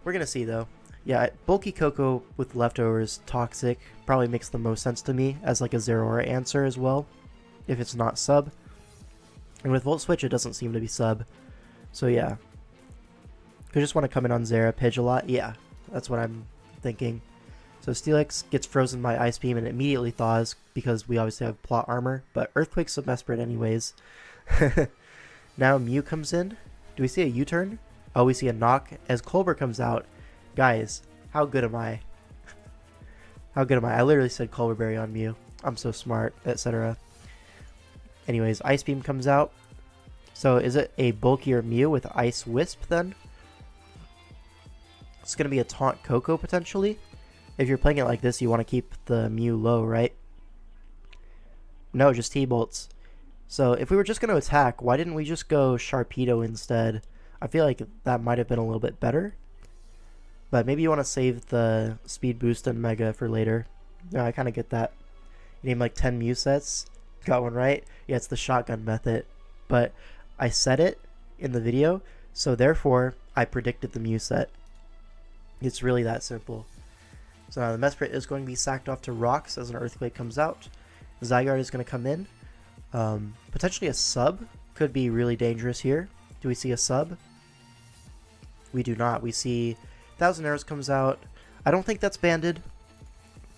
we're going to see though. Yeah, bulky Koko with leftovers, Toxic, probably makes the most sense to me as like a Zeraora answer as well, if it's not sub. And with Volt Switch, it doesn't seem to be sub. So yeah. Could just want to come in on Zera, Pidge a lot. Yeah, that's what I'm thinking. So Steelix gets frozen by Ice Beam and immediately thaws because we obviously have plot armor, but Earthquake's a Mesprit anyways. Now Mew comes in. Do we see a U-turn? Oh, we see a knock as Colbert comes out. Guys, how good am I? How good am I? I literally said Colbert Berry on Mew. I'm so smart, etc. Anyways, Ice Beam comes out. So is it a bulkier Mew with Ice Wisp then? It's going to be a Taunt Koko potentially. If you're playing it like this, you want to keep the Mew low, right? No, just T-Bolts. So if we were just going to attack, why didn't we just go Sharpedo instead? I feel like that might have been a little bit better. But maybe you want to save the Speed Boost and Mega for later. Yeah, I kind of get that. You name like 10 Mew sets. Got one right? Yeah, it's the shotgun method. But I said it in the video, so therefore I predicted the Mew set. It's really that simple. So now the Mesprit is going to be sacked off to Rocks as an Earthquake comes out. Zygarde is going to come in. Potentially a sub could be really dangerous here. Do we see a sub? We do not. We see 1,000 Arrows comes out. I don't think that's banded,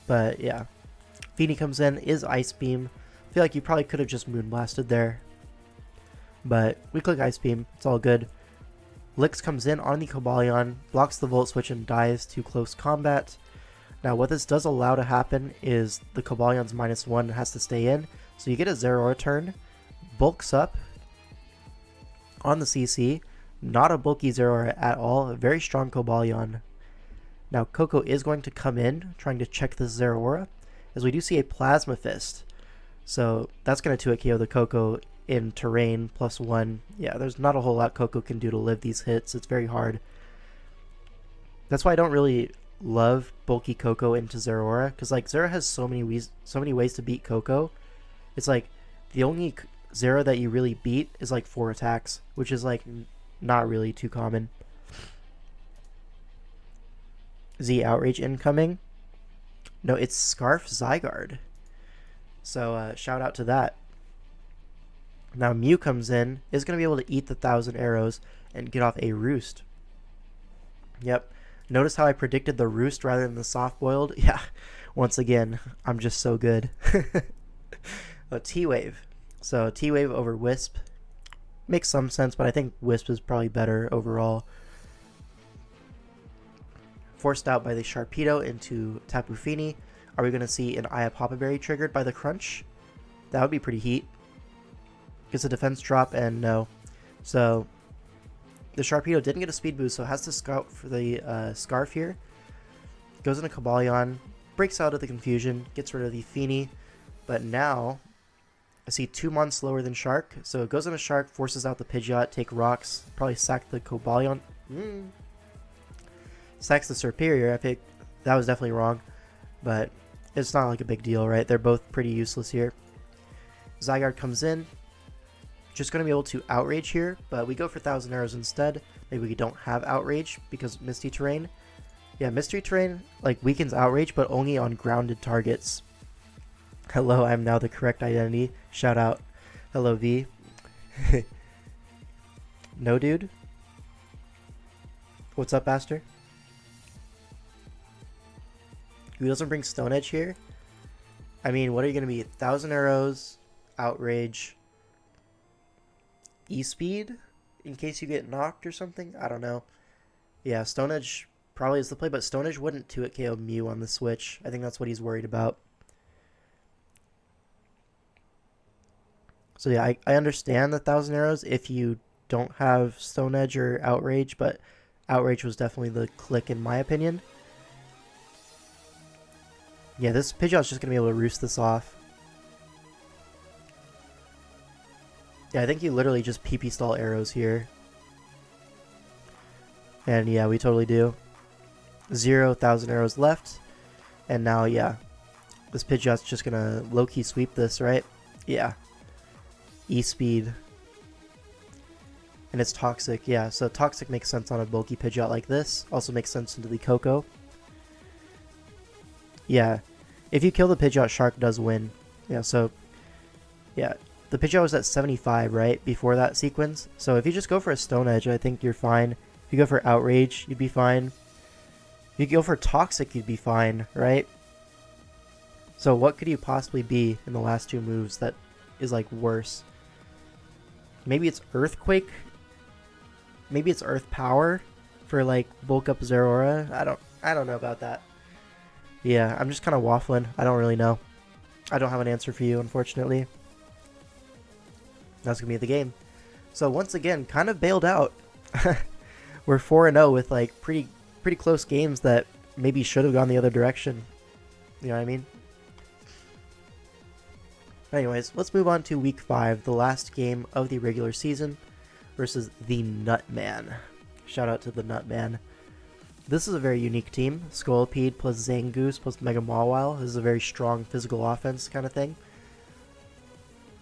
but yeah. Feeny comes in, is Ice Beam. I feel like you probably could have just Moonblasted there, but we click Ice Beam. It's all good. Lix comes in on the Cobalion, blocks the Volt Switch and dies to close combat. Now what this does allow to happen is the Cobalion's -1 has to stay in, so you get a Zeraora turn, bulks up on the CC, not a bulky Zeraora at all, a very strong Cobalion. Now Coco is going to come in, trying to check this Zeraora, as we do see a Plasma Fist. So that's going to 2-hit KO the Coco in terrain, +1. Yeah, there's not a whole lot Coco can do to live these hits. It's very hard. That's why I don't really love bulky Coco into Zeraora, because like Zera has so many ways to beat Coco. It's like the only Zera that you really beat is like 4 attacks, which is like not really too common. Z Outrage incoming. No, it's Scarf Zygarde. So shout out to that. Now Mew comes in, is going to be able to eat the 1,000 arrows and get off a Roost. Yep. Notice how I predicted the Roost rather than the Soft Boiled? Yeah. Once again, I'm just so good. T-Wave. So T-Wave over Wisp. Makes some sense, but I think Wisp is probably better overall. Forced out by the Sharpedo into Tapu Fini. Are we going to see an Aya Papa Berry triggered by the Crunch? That would be pretty heat. Gets a defense drop, and no. So the Sharpedo didn't get a speed boost, so has to scout for the Scarf here. Goes into Cobalion, breaks out of the confusion, gets rid of the Fini. But now I see 2 months slower than Shark, so it goes into Shark, forces out the Pidgeot, take rocks, probably sack the Cobalion. Sacks the Superior. I think that was definitely wrong, but it's not like a big deal, right? They're both pretty useless here. Zygarde comes in. Just going to be able to Outrage here, but we go for 1,000 Arrows instead. Maybe we don't have Outrage because Misty Terrain. Yeah, Mystery Terrain like weakens Outrage, but only on grounded targets. Hello, I'm now the correct identity. Shout out. Hello, V. No, dude. What's up, Aster? Who doesn't bring Stone Edge here? I mean, what are you going to be? 1,000 Arrows, Outrage, E-Speed in case you get knocked or something? I don't know. Yeah, Stone Edge probably is the play, but Stone Edge wouldn't 2-hit KO Mew on the Switch. I think that's what he's worried about. So yeah, I understand the 1,000 Arrows if you don't have Stone Edge or Outrage, but Outrage was definitely the click in my opinion. Yeah, this Pidgeot's just going to be able to roost this off. Yeah, I think you literally just PP stall arrows here. And yeah, we totally do. 0,000 arrows left. And now, yeah, this Pidgeot's just going to low-key sweep this, right? Yeah. E-Speed. And it's Toxic, yeah. So Toxic makes sense on a bulky Pidgeot like this. Also makes sense into the Coco. Yeah, if you kill the Pidgeot, Shark does win. Yeah, so, yeah, the Pidgeot was at 75, right, before that sequence. So if you just go for a Stone Edge, I think you're fine. If you go for Outrage, you'd be fine. If you go for Toxic, you'd be fine, right? So what could you possibly be in the last 2 moves that is, like, worse? Maybe it's Earthquake? Maybe it's Earth Power for, like, bulk up Zeraora? I don't know about that. Yeah, I'm just kind of waffling. I don't really know. I don't have an answer for you, unfortunately. That's going to be the game. So once again, kind of bailed out. We're 4-0 with like pretty close games that maybe should have gone the other direction. You know what I mean? Anyways, let's move on to Week 5, the last game of the regular season versus the Nutman. Shout out to the Nutman. This is a very unique team. Scolipede plus Zangoose plus Mega Mawile. This is a very strong physical offense kind of thing.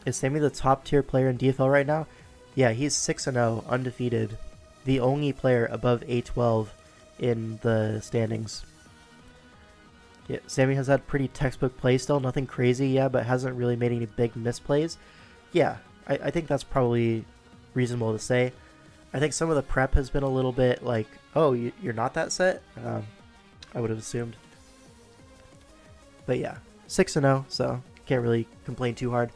Is Sammy the top tier player in DFL right now? Yeah, he's 6-0, undefeated. The only player above A12 in the standings. Yeah, Sammy has had pretty textbook play still. Nothing crazy, yeah, but hasn't really made any big misplays. Yeah, I think that's probably reasonable to say. I think some of the prep has been a little bit, like, Oh, you're not that set? I would have assumed. But yeah, 6-0, so can't really complain too hard.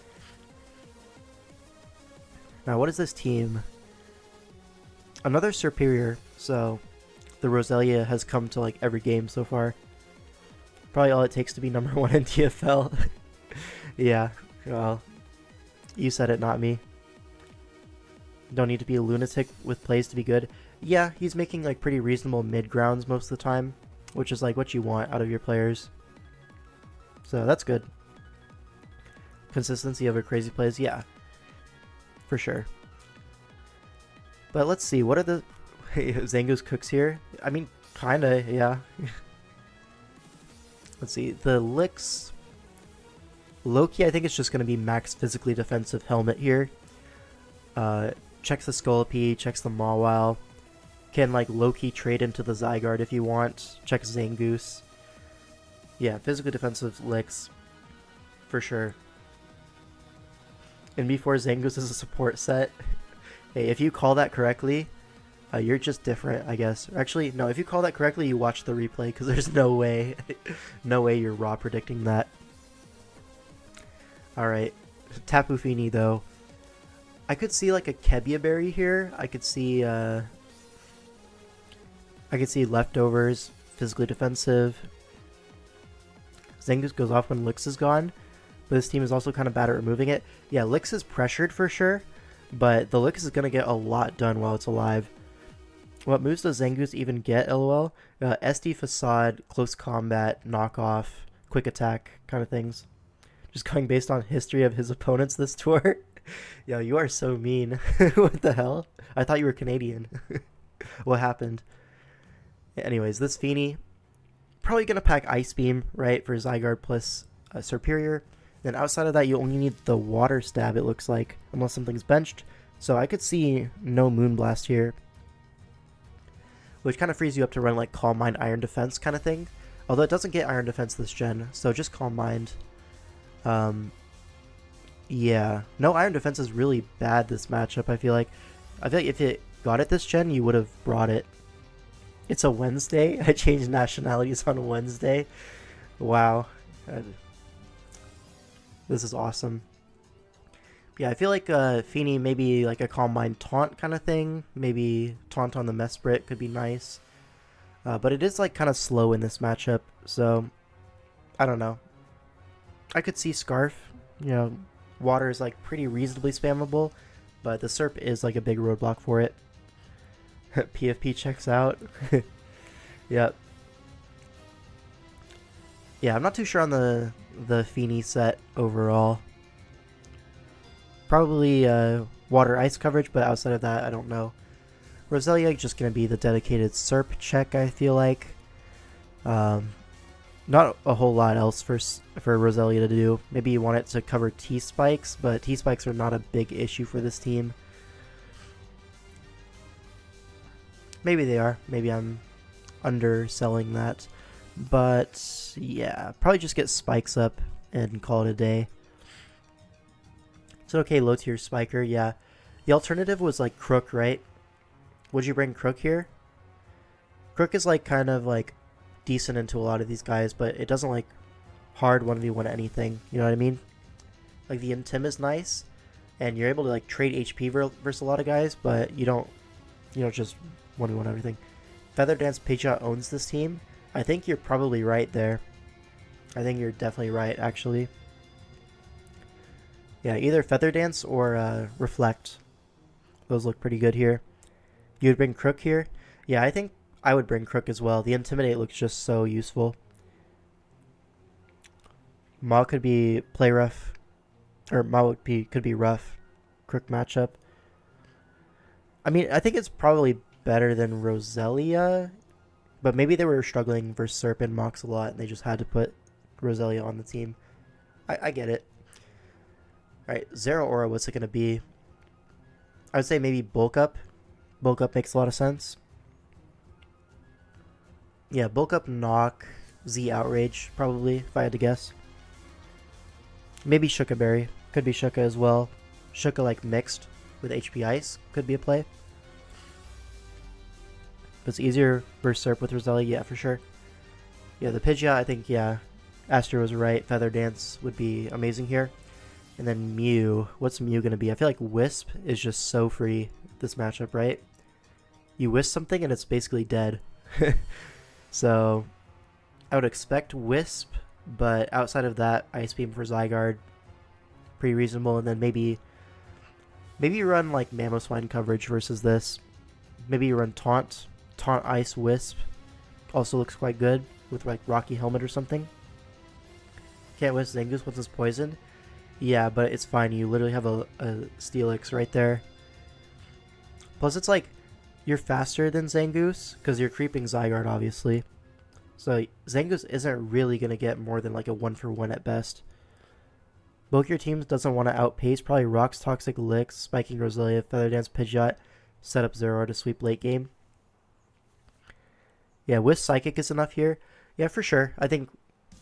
Now, what is this team? Another Superior, so the Roselia has come to like every game so far. Probably all it takes to be number 1 in DFL. Yeah, well, you said it, not me. Don't need to be a lunatic with plays to be good. Yeah, he's making like pretty reasonable mid grounds most of the time, which is like what you want out of your players. So that's good. Consistency over crazy plays, yeah, for sure. But let's see, what are the Zangoose cooks here? I mean, kinda, yeah. Let's see, the licks. Loki, I think it's just gonna be max physically defensive helmet here. Checks the Scolipede, checks the Mawile. Can like Loki trade into the Zygarde if you want. Checks Zangoose. Yeah, physically defensive licks for sure. And before Zangoose is a support set. Hey, if you call that correctly, you're just different, I guess. Actually, no, if you call that correctly, you watch the replay, because there's no way, no way you're raw predicting that. Alright, Tapu Fini, though. I could see, like, a Kebia Berry here. I could see Leftovers, physically defensive. Zangoose goes off when Lix is gone, but this team is also kind of bad at removing it. Yeah, Lix is pressured for sure, but the Lix is going to get a lot done while it's alive. What moves does Zangoose even get, lol? SD Facade, Close Combat, Knockoff, Quick Attack, kind of things. Just going based on history of his opponents this tour. Yo, you are so mean. What the hell? I thought you were Canadian. What happened? Anyways, this Fini, probably going to pack Ice Beam, right, for Zygarde plus Superior. Then outside of that, you only need the Water Stab, it looks like, unless something's benched. So I could see no Moonblast here, which kind of frees you up to run like Calm Mind, Iron Defense kind of thing. Although it doesn't get Iron Defense this gen, so just Calm Mind. Yeah, no Iron Defense is really bad this matchup, I feel like. If it got it this gen, you would have brought it. It's a Wednesday? I changed nationalities on Wednesday. Wow. This is awesome. Yeah, I feel like Fini maybe like a Calm Mind Taunt kind of thing. Maybe Taunt on the Mesprit could be nice. But it is like kind of slow in this matchup, so I don't know. I could see Scarf. You know, water is like pretty reasonably spammable, but the Serp is like a big roadblock for it. PFP checks out. Yep. Yeah, I'm not too sure on the Fini set overall. Probably water ice coverage, but outside of that, I don't know. Roselia just gonna be the dedicated Serp check, I feel like. Not a whole lot else for Roselia to do. Maybe you want it to cover T-Spikes, but T-Spikes are not a big issue for this team. Maybe they are. Maybe I'm underselling that. But yeah, probably just get Spikes up and call it a day. It's an okay low tier Spiker, yeah. The alternative was like Crook, right? Would you bring Crook here? Crook is like kind of like decent into a lot of these guys, but it doesn't like hard 1v1 anything, you know what I mean? Like the Intim is nice, and you're able to like trade HP versus a lot of guys, but you don't just 1v1 everything. Feather Dance Pidgeot owns this team. I think you're probably right there. I think you're definitely right, actually. Yeah, either Feather Dance or Reflect. Those look pretty good here. You would bring Crook here? Yeah, I think I would bring Crook as well. The Intimidate looks just so useful. Maw could be play rough. Or Maw could be rough. Crook matchup. I mean, I think it's probably better than Roselia. But maybe they were struggling versus Serp and Mox a lot, and they just had to put Roselia on the team. I get it. Alright, Zeraora, what's it going to be? I would say maybe Bulk Up. Bulk Up makes a lot of sense. Yeah, Bulk Up, Knock, Z Outrage, probably, if I had to guess. Maybe Shuka Berry. Could be Shuka as well. Shuka, like, mixed with HP Ice. Could be a play. But it's easier versus Serp with Roselia, yeah, for sure. Yeah, the Pidgeot, I think, yeah, Aster was right. Feather Dance would be amazing here. And then Mew. What's Mew going to be? I feel like Wisp is just so free this matchup, right? You Wisp something and it's basically dead. So I would expect Wisp, but outside of that, Ice Beam for Zygarde, pretty reasonable. And then maybe you run like Mamoswine coverage versus this. Maybe you run Taunt Ice Wisp. Also looks quite good with like Rocky Helmet or something. Can't Wisp Zangoose once it's poisoned. Yeah, but it's fine. You literally have a Steelix right there. Plus, it's like you're faster than Zangoose because you're creeping Zygarde, obviously. So Zangoose isn't really going to get more than like a 1-for-1 at best. Both your teams doesn't want to outpace. Probably Rocks, Toxic, Licks, Spiking Roselia, Feather Dance, Pidgeot, set up Zero to sweep late game. Yeah, Wisp Psychic is enough here. Yeah, for sure. I think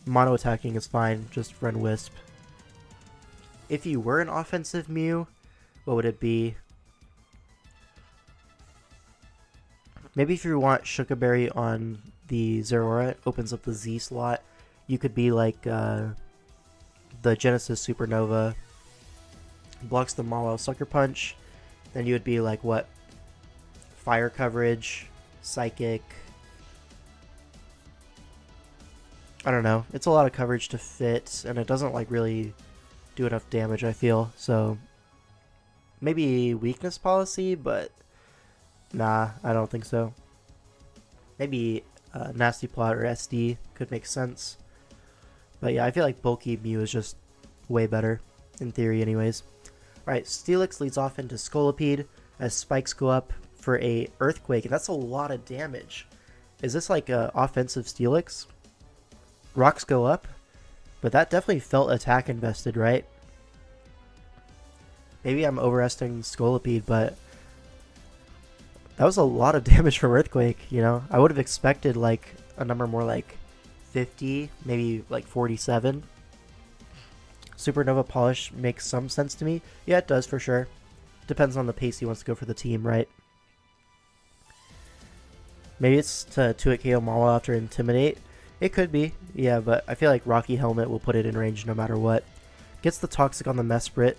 mono attacking is fine. Just run Wisp. If you were an offensive Mew, what would it be? Maybe if you want Shukaberry on the Zeraora, it opens up the Z slot. You could be like the Genesis Supernova, blocks the Mawile Sucker Punch. Then you would be like what? Fire coverage, Psychic. I don't know. It's a lot of coverage to fit, and it doesn't like really do enough damage, I feel. So maybe weakness policy, but nah, I don't think so. Maybe Nasty Plot or SD could make sense. But yeah, I feel like bulky Mew is just way better, in theory anyways. Alright, Steelix leads off into Scolipede as spikes go up for a Earthquake, and that's a lot of damage. Is this like a offensive Steelix? Rocks go up, but that definitely felt attack invested, right? Maybe I'm overestimating Scolipede, but that was a lot of damage from Earthquake, you know? I would have expected like a number more like 50, maybe like 47. Supernova Polish makes some sense to me. Yeah, it does for sure. Depends on the pace he wants to go for the team, right? Maybe it's to 2-hit KO Mawile after Intimidate. It could be, yeah, but I feel like Rocky Helmet will put it in range no matter what. Gets the Toxic on the Mesprit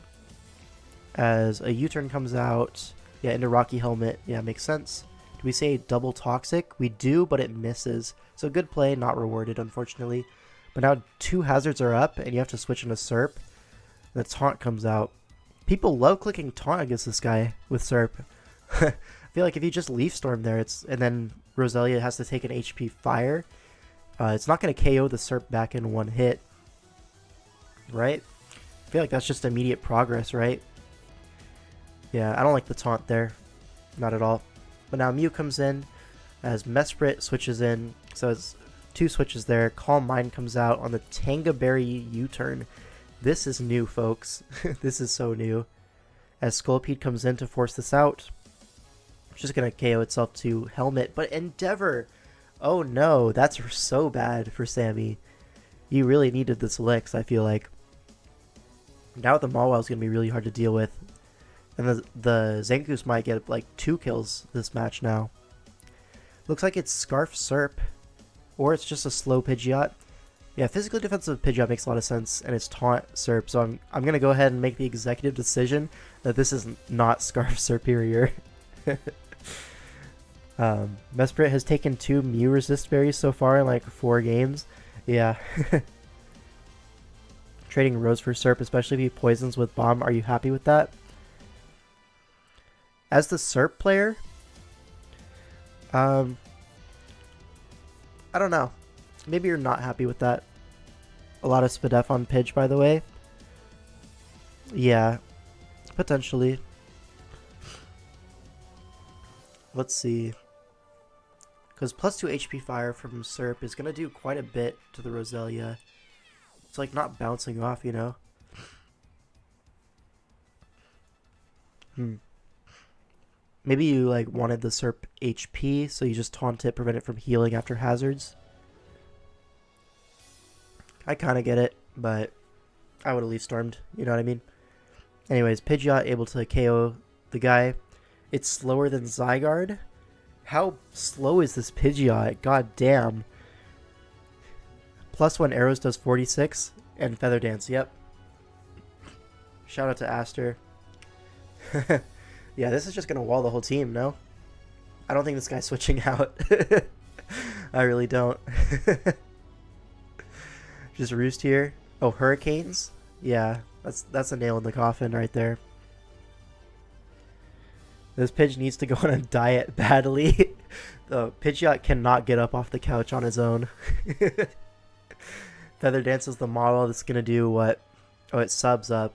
as a U-turn comes out. Yeah, into Rocky Helmet. Yeah, makes sense. Do we say double Toxic? We do, but it misses. So good play, not rewarded, unfortunately. But now 2 hazards are up, and you have to switch into Serp. The Taunt comes out. People love clicking Taunt against this guy with Serp. I feel like if you just Leaf Storm there, and then Roselia has to take an HP Fire, it's not going to KO the Serp back in one hit. Right? I feel like that's just immediate progress, right? Yeah, I don't like the Taunt there. Not at all. But now Mew comes in as Mesprit switches in. So it's 2 switches there. Calm Mind comes out on the Tangaberry U-turn. This is new, folks. This is so new. As Scolipede comes in to force this out. It's just going to KO itself to Helmet. But Endeavor! Oh no, that's so bad for Sammy. You really needed this Licks, I feel like. Now the Mawile is going to be really hard to deal with. And the Zangoose might get like 2 kills this match now. Looks like it's Scarf Serp. Or it's just a slow Pidgeot. Yeah, physically defensive Pidgeot makes a lot of sense. And it's Taunt Serp. So I'm going to go ahead and make the executive decision that this is not Scarf Superior. Mesprit has taken 2 Mew Resist Berries so far in like 4 games. Yeah. Trading Rose for Serp, especially if he poisons with Bomb. Are you happy with that? As the Serp player, I don't know. Maybe you're not happy with that. A lot of Spadef on Pidge, by the way. Yeah, potentially. Let's see. Because plus 2 HP Fire from Serp is going to do quite a bit to the Roselia. It's like not bouncing off, you know? Maybe you like wanted the Serp HP, so you just taunt it, prevent it from healing after hazards. I kind of get it, but I would have Leaf Stormed, you know what I mean? Anyways, Pidgeot able to KO the guy. It's slower than Zygarde. How slow is this Pidgeot? God damn. +1 arrows does 46. And Feather Dance, yep. Shout out to Aster. Yeah, this is just going to wall the whole team, no? I don't think this guy's switching out. I really don't. Just Roost here. Oh, Hurricanes? Yeah, that's a nail in the coffin right there. This Pidge needs to go on a diet badly. The Pidgeot cannot get up off the couch on his own. Feather Dance is the model that's going to do what? Oh, it subs up.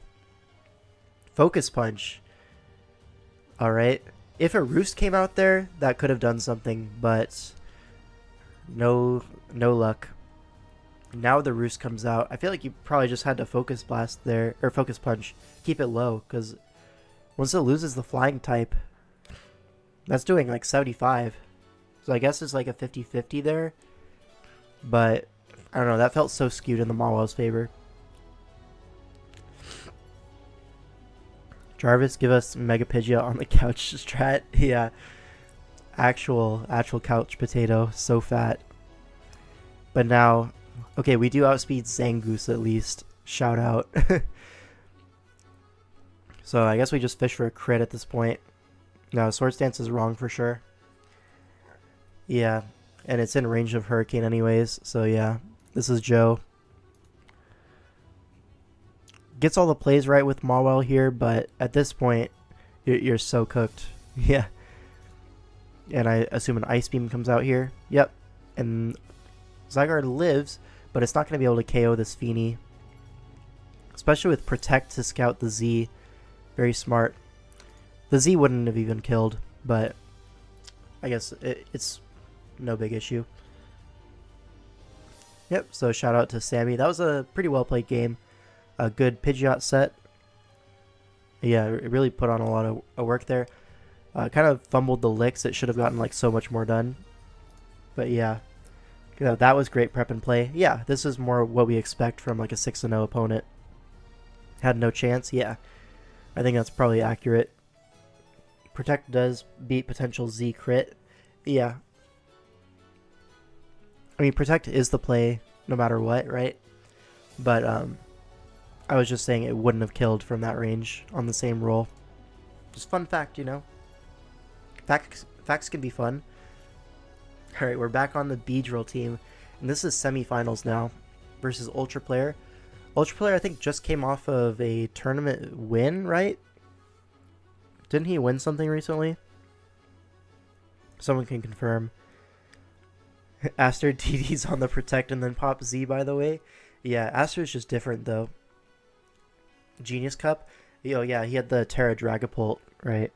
Focus Punch. Alright. If a Roost came out there, that could have done something, but no luck. Now the Roost comes out. I feel like you probably just had to Focus Blast there, or Focus Punch. Keep it low, because once it loses the Flying type, that's doing like 75. So I guess it's like a 50-50 there. But, I don't know, that felt so skewed in the Mawil's favor. Jarvis, give us Mega Pidgeot on the couch strat. Yeah. Actual couch potato. So fat. But now, okay, we do outspeed Zangoose at least. Shout out. So I guess we just fish for a crit at this point. No, Swords Dance is wrong for sure. Yeah. And it's in range of Hurricane anyways. So yeah. This is Joe. Gets all the plays right with Mawile here, but at this point, you're so cooked. Yeah. And I assume an Ice Beam comes out here. Yep. And Zygarde lives, but it's not going to be able to KO this Feeny. Especially with Protect to scout the Z. Very smart. The Z wouldn't have even killed, but I guess it's no big issue. Yep, so shout out to Sammy. That was a pretty well played game. A good Pidgeot set. Yeah, it really put on a lot of work there. Kind of fumbled the licks. It should have gotten like so much more done. But yeah, that was great prep and play. Yeah, this is more what we expect from like a 6-0 opponent. Had no chance. Yeah, I think that's probably accurate. Protect does beat potential Z crit. Yeah. I mean, Protect is the play no matter what, right? But I was just saying it wouldn't have killed from that range on the same roll. Just fun fact, you know? Facts can be fun. Alright, we're back on the Beedrill team. And this is semifinals now versus Ultra Player. Ultra Player, I think, just came off of a tournament win, right? Didn't he win something recently? Someone can confirm. Aster DD's on the Protect and then Pop Z, by the way. Yeah, Aster's just different, though. Genius Cup. Oh, yeah, he had the Terra Dragapult, right?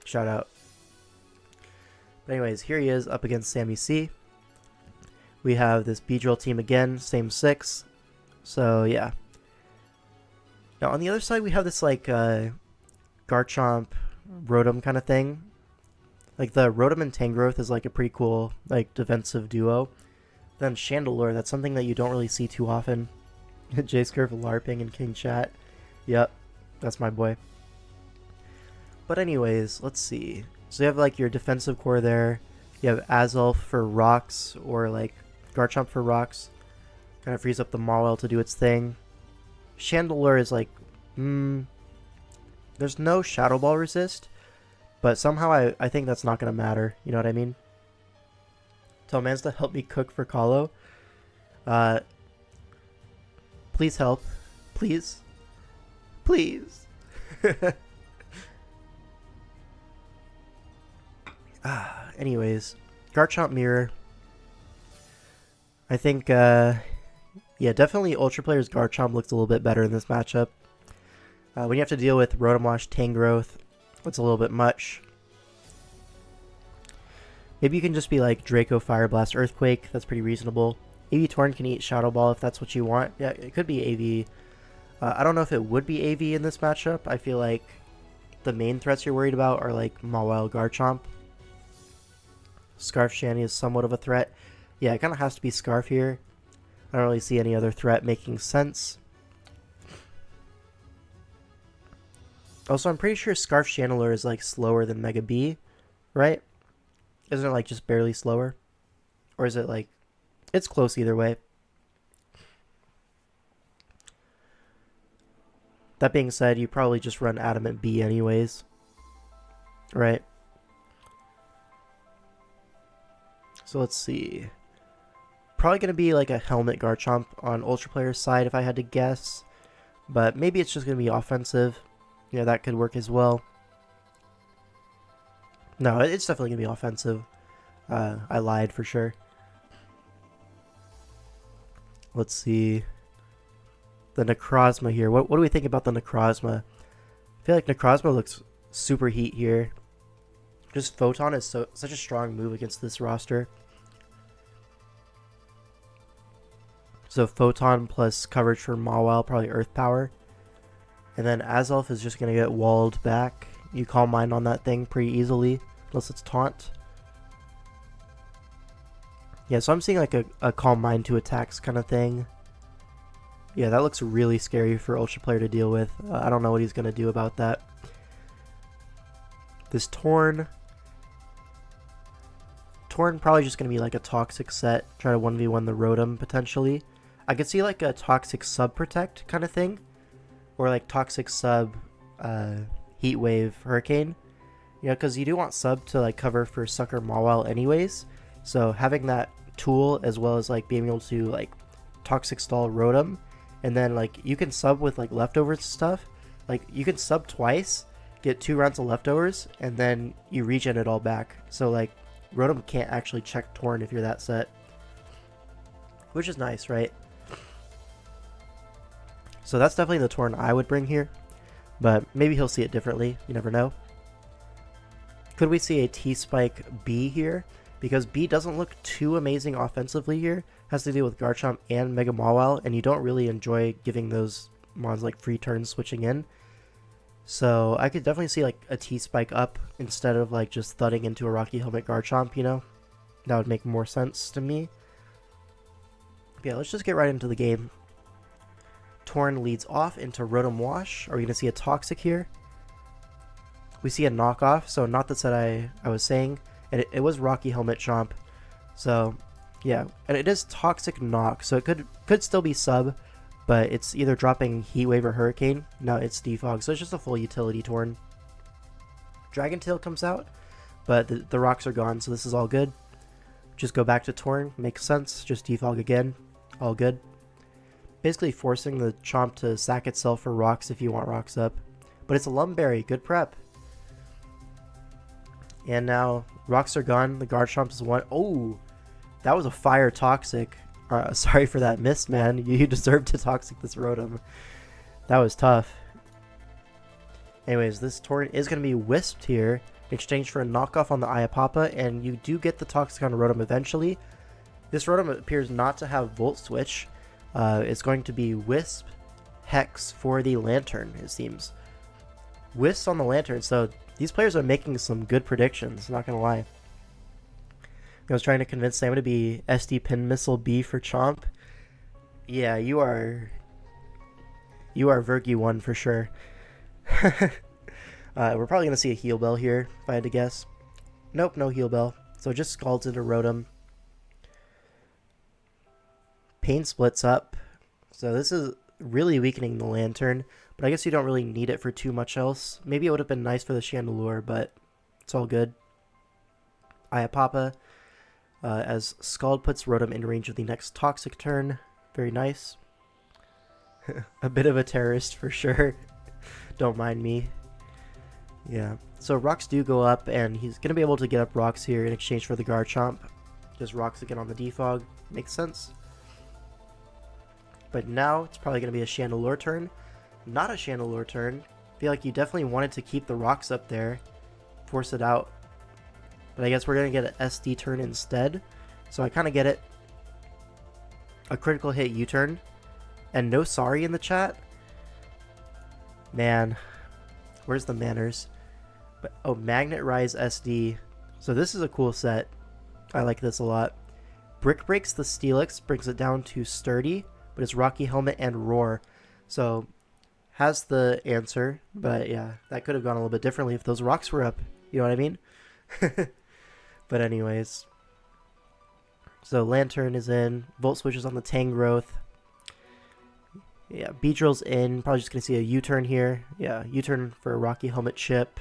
Shout out. But anyways, here he is up against Sammy C. We have this Beedrill team again, same 6. So, yeah. Now, on the other side, we have this, like, Garchomp, Rotom kind of thing. Like, the Rotom and Tangrowth is, like, a pretty cool, like, defensive duo. Then Chandelure, that's something that you don't really see too often. J-Scurf LARPing and King Chat. Yep, that's my boy. But anyways, let's see. So you have, like, your defensive core there. You have Azulf for rocks, or, like, Garchomp for rocks. Kind of frees up the Mawile to do its thing. Chandelure is, like, there's no Shadow Ball resist. But somehow I think that's not going to matter. You know what I mean? Tell Mans to help me cook for Kahlo. Please help. Please. Please. Anyways. Garchomp Mirror. I think, yeah, definitely Ultra Player's Garchomp looks a little bit better in this matchup. When you have to deal with Rotom Wash, Tangrowth, it's a little bit much. Maybe you can just be like Draco, Fire Blast, Earthquake. That's pretty reasonable. AV Torn can eat Shadow Ball if that's what you want. Yeah, it could be AV. I don't know if it would be AV in this matchup. I feel like the main threats you're worried about are like Mawile, Garchomp. Scarf Shanny is somewhat of a threat. Yeah, it kind of has to be Scarf here. I don't really see any other threat making sense. Also, I'm pretty sure Scarf Chandelure is like slower than Mega B, right? Isn't it like just barely slower? Or is it like, it's close either way. That being said, you probably just run Adamant B anyways. Right? So let's see. Probably going to be like a Helmet Garchomp on Ultra Player's side if I had to guess. But maybe it's just going to be offensive. Yeah, that could work as well. No, it's definitely going to be offensive. I lied for sure. Let's see. The Necrozma here. What do we think about the Necrozma? I feel like Necrozma looks super heat here. Just Photon is such a strong move against this roster. So Photon plus coverage for Mawile, probably Earth Power. And then Azelf is just going to get walled back. You Calm Mind on that thing pretty easily, unless it's Taunt. Yeah, so I'm seeing like a Calm Mind to attacks kind of thing. Yeah, that looks really scary for Ultra Player to deal with. I don't know what he's going to do about that. This Torn probably just going to be like a Toxic set. Try to 1v1 the Rotom potentially. I could see like a Toxic Sub Protect kind of thing. Or like Toxic Sub Heat Wave Hurricane. You know, because you do want Sub to like cover for Sucker Mawile anyways. So having that tool as well as like being able to like Toxic Stall Rotom. And then like you can sub with like leftovers and stuff. Like you can sub twice, get 2 rounds of leftovers, and then you regen it all back. So like Rotom can't actually check Torn if you're that set. Which is nice, right? So that's definitely the Torn I would bring here. But maybe he'll see it differently. You never know. Could we see a T-Spike B here? Because B doesn't look too amazing offensively here. Has to deal with Garchomp and Mega Mawile, and you don't really enjoy giving those mons like free turns switching in. So I could definitely see like a T-Spike up instead of like just thudding into a Rocky Helmet Garchomp, you know? That would make more sense to me. Yeah, let's just get right into the game. Torn leads off into Rotom Wash. Are we going to see a Toxic here? We see a knockoff, so not the set I was saying. And it was Rocky Helmet Chomp. So, yeah. And it is Toxic Knock, so it could still be sub, but it's either dropping Heat Wave or Hurricane. No, it's Defog, so it's just a full utility Torn. Dragon Tail comes out, but the rocks are gone, so this is all good. Just go back to Torn, makes sense. Just Defog again, all good. Basically forcing the Chomp to sack itself for rocks if you want rocks up. But it's a Lumberry, good prep. And now rocks are gone. The Garchomp is one. Oh, that was a fire Toxic. Sorry for that miss, man. You deserve to Toxic this Rotom. That was tough. Anyways, this Torn is going to be Wisped here in exchange for a knockoff on the Iapapa, and you do get the Toxic on Rotom eventually. This Rotom appears not to have Volt Switch. It's going to be Wisp, Hex for the Lantern, it seems. Wisp on the Lantern, so these players are making some good predictions, not gonna lie. I was trying to convince Sam to be SD Pin Missile B for Chomp. Yeah, you are Vergy 1 for sure. We're probably gonna see a Heal Bell here, if I had to guess. Nope, no Heal Bell. So it just Scalds into Rotom. Pain splits up. So this is really weakening the Lantern. But I guess you don't really need it for too much else. Maybe it would have been nice for the Chandelure, but it's all good. Iapapa, as Scald puts Rotom in range of the next Toxic turn. Very nice. A bit of a terrorist for sure. Don't mind me. Yeah. So rocks do go up, and he's going to be able to get up rocks here in exchange for the Garchomp. Just rocks again on the Defog. Makes sense. But now it's probably going to be a Chandelure turn. Not a Chandelure turn. I feel like you definitely wanted to keep the rocks up there. Force it out. But I guess we're going to get an SD turn instead. So I kind of get it. A critical hit U-turn. And no sorry in the chat. Man. Where's the manners? But oh, Magnet Rise SD. So this is a cool set. I like this a lot. Brick breaks the Steelix. Brings it down to Sturdy. But it's Rocky Helmet and Roar. So has the answer, but yeah, that could have gone a little bit differently if those rocks were up. You know what I mean? But anyways, so Lantern is in. Volt Switch is on the Tangrowth. Yeah, Beedrill's in. Probably just going to see a U-turn here. Yeah, U-turn for a Rocky Helmet chip.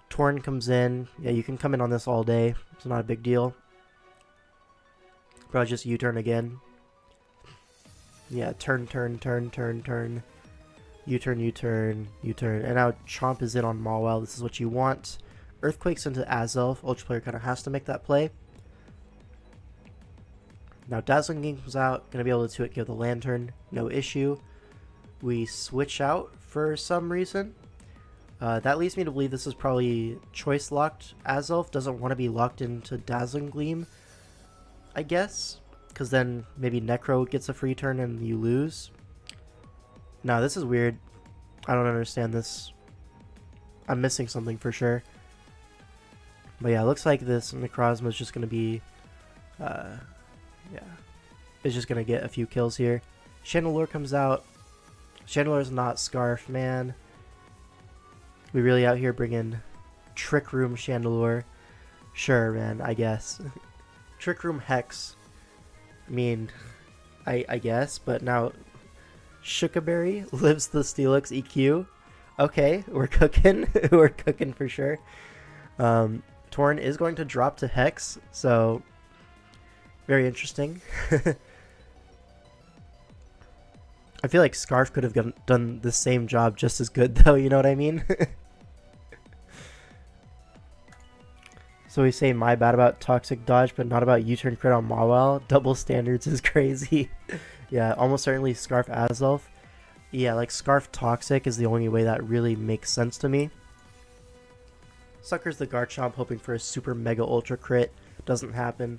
Torn comes in. Yeah, you can come in on this all day. It's not a big deal. Probably just U-turn again. Yeah, turn. U-turn, U-turn, U-turn. And now Chomp is in on Mawile. This is what you want. Earthquake's into Azelf. Ultra player kind of has to make that play. Now Dazzling Gleam comes out. Going to be able to give the Lantern. No issue. We switch out for some reason. That leads me to believe this is probably choice locked. Azelf doesn't want to be locked into Dazzling Gleam, I guess. Because then maybe Necro gets a free turn and you lose. No, this is weird. I don't understand this. I'm missing something for sure. But yeah, it looks like this Necrozma is just going to be... yeah. It's just going to get a few kills here. Chandelure comes out. Chandelure's not Scarf, man. We really out here bringing Trick Room Chandelure. Sure, man, I guess. Trick Room Hex. I mean, I guess, but now Shookaberry lives the Steelix EQ. Okay, we're cooking. We're cooking for sure. Torn is going to drop to Hex, so very interesting. I feel like Scarf could have done the same job just as good, though, you know what I mean? So we say my bad about Toxic Dodge, but not about U-turn crit on Mawile. Double standards is crazy. Yeah, almost certainly Scarf Azelf. Yeah, like Scarf Toxic is the only way that really makes sense to me. Suckers the Garchomp hoping for a super mega ultra crit. Doesn't happen.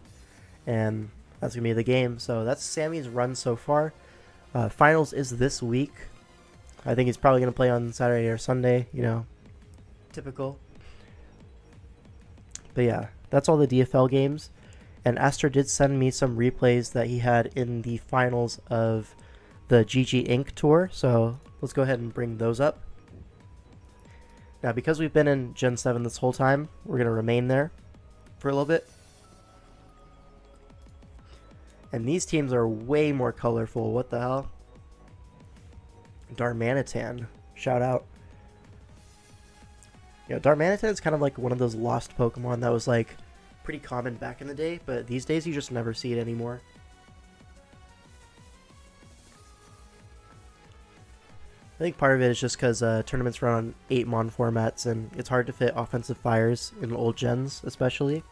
And that's going to be the game. So that's Sammy's run so far. Finals is this week. I think he's probably going to play on Saturday or Sunday, you know. Typical. But yeah, that's all the DFL games. And Aster did send me some replays that he had in the finals of the GG Inc. tour. So let's go ahead and bring those up. Now, because we've been in Gen 7 this whole time, we're going to remain there for a little bit. And these teams are way more colorful. What the hell? Darmanitan. Shout out. Yeah, Darmanitan is kind of like one of those lost Pokemon that was like pretty common back in the day, but these days you just never see it anymore. I think part of it is just because tournaments run on 8-mon formats and it's hard to fit offensive fires in old gens, especially.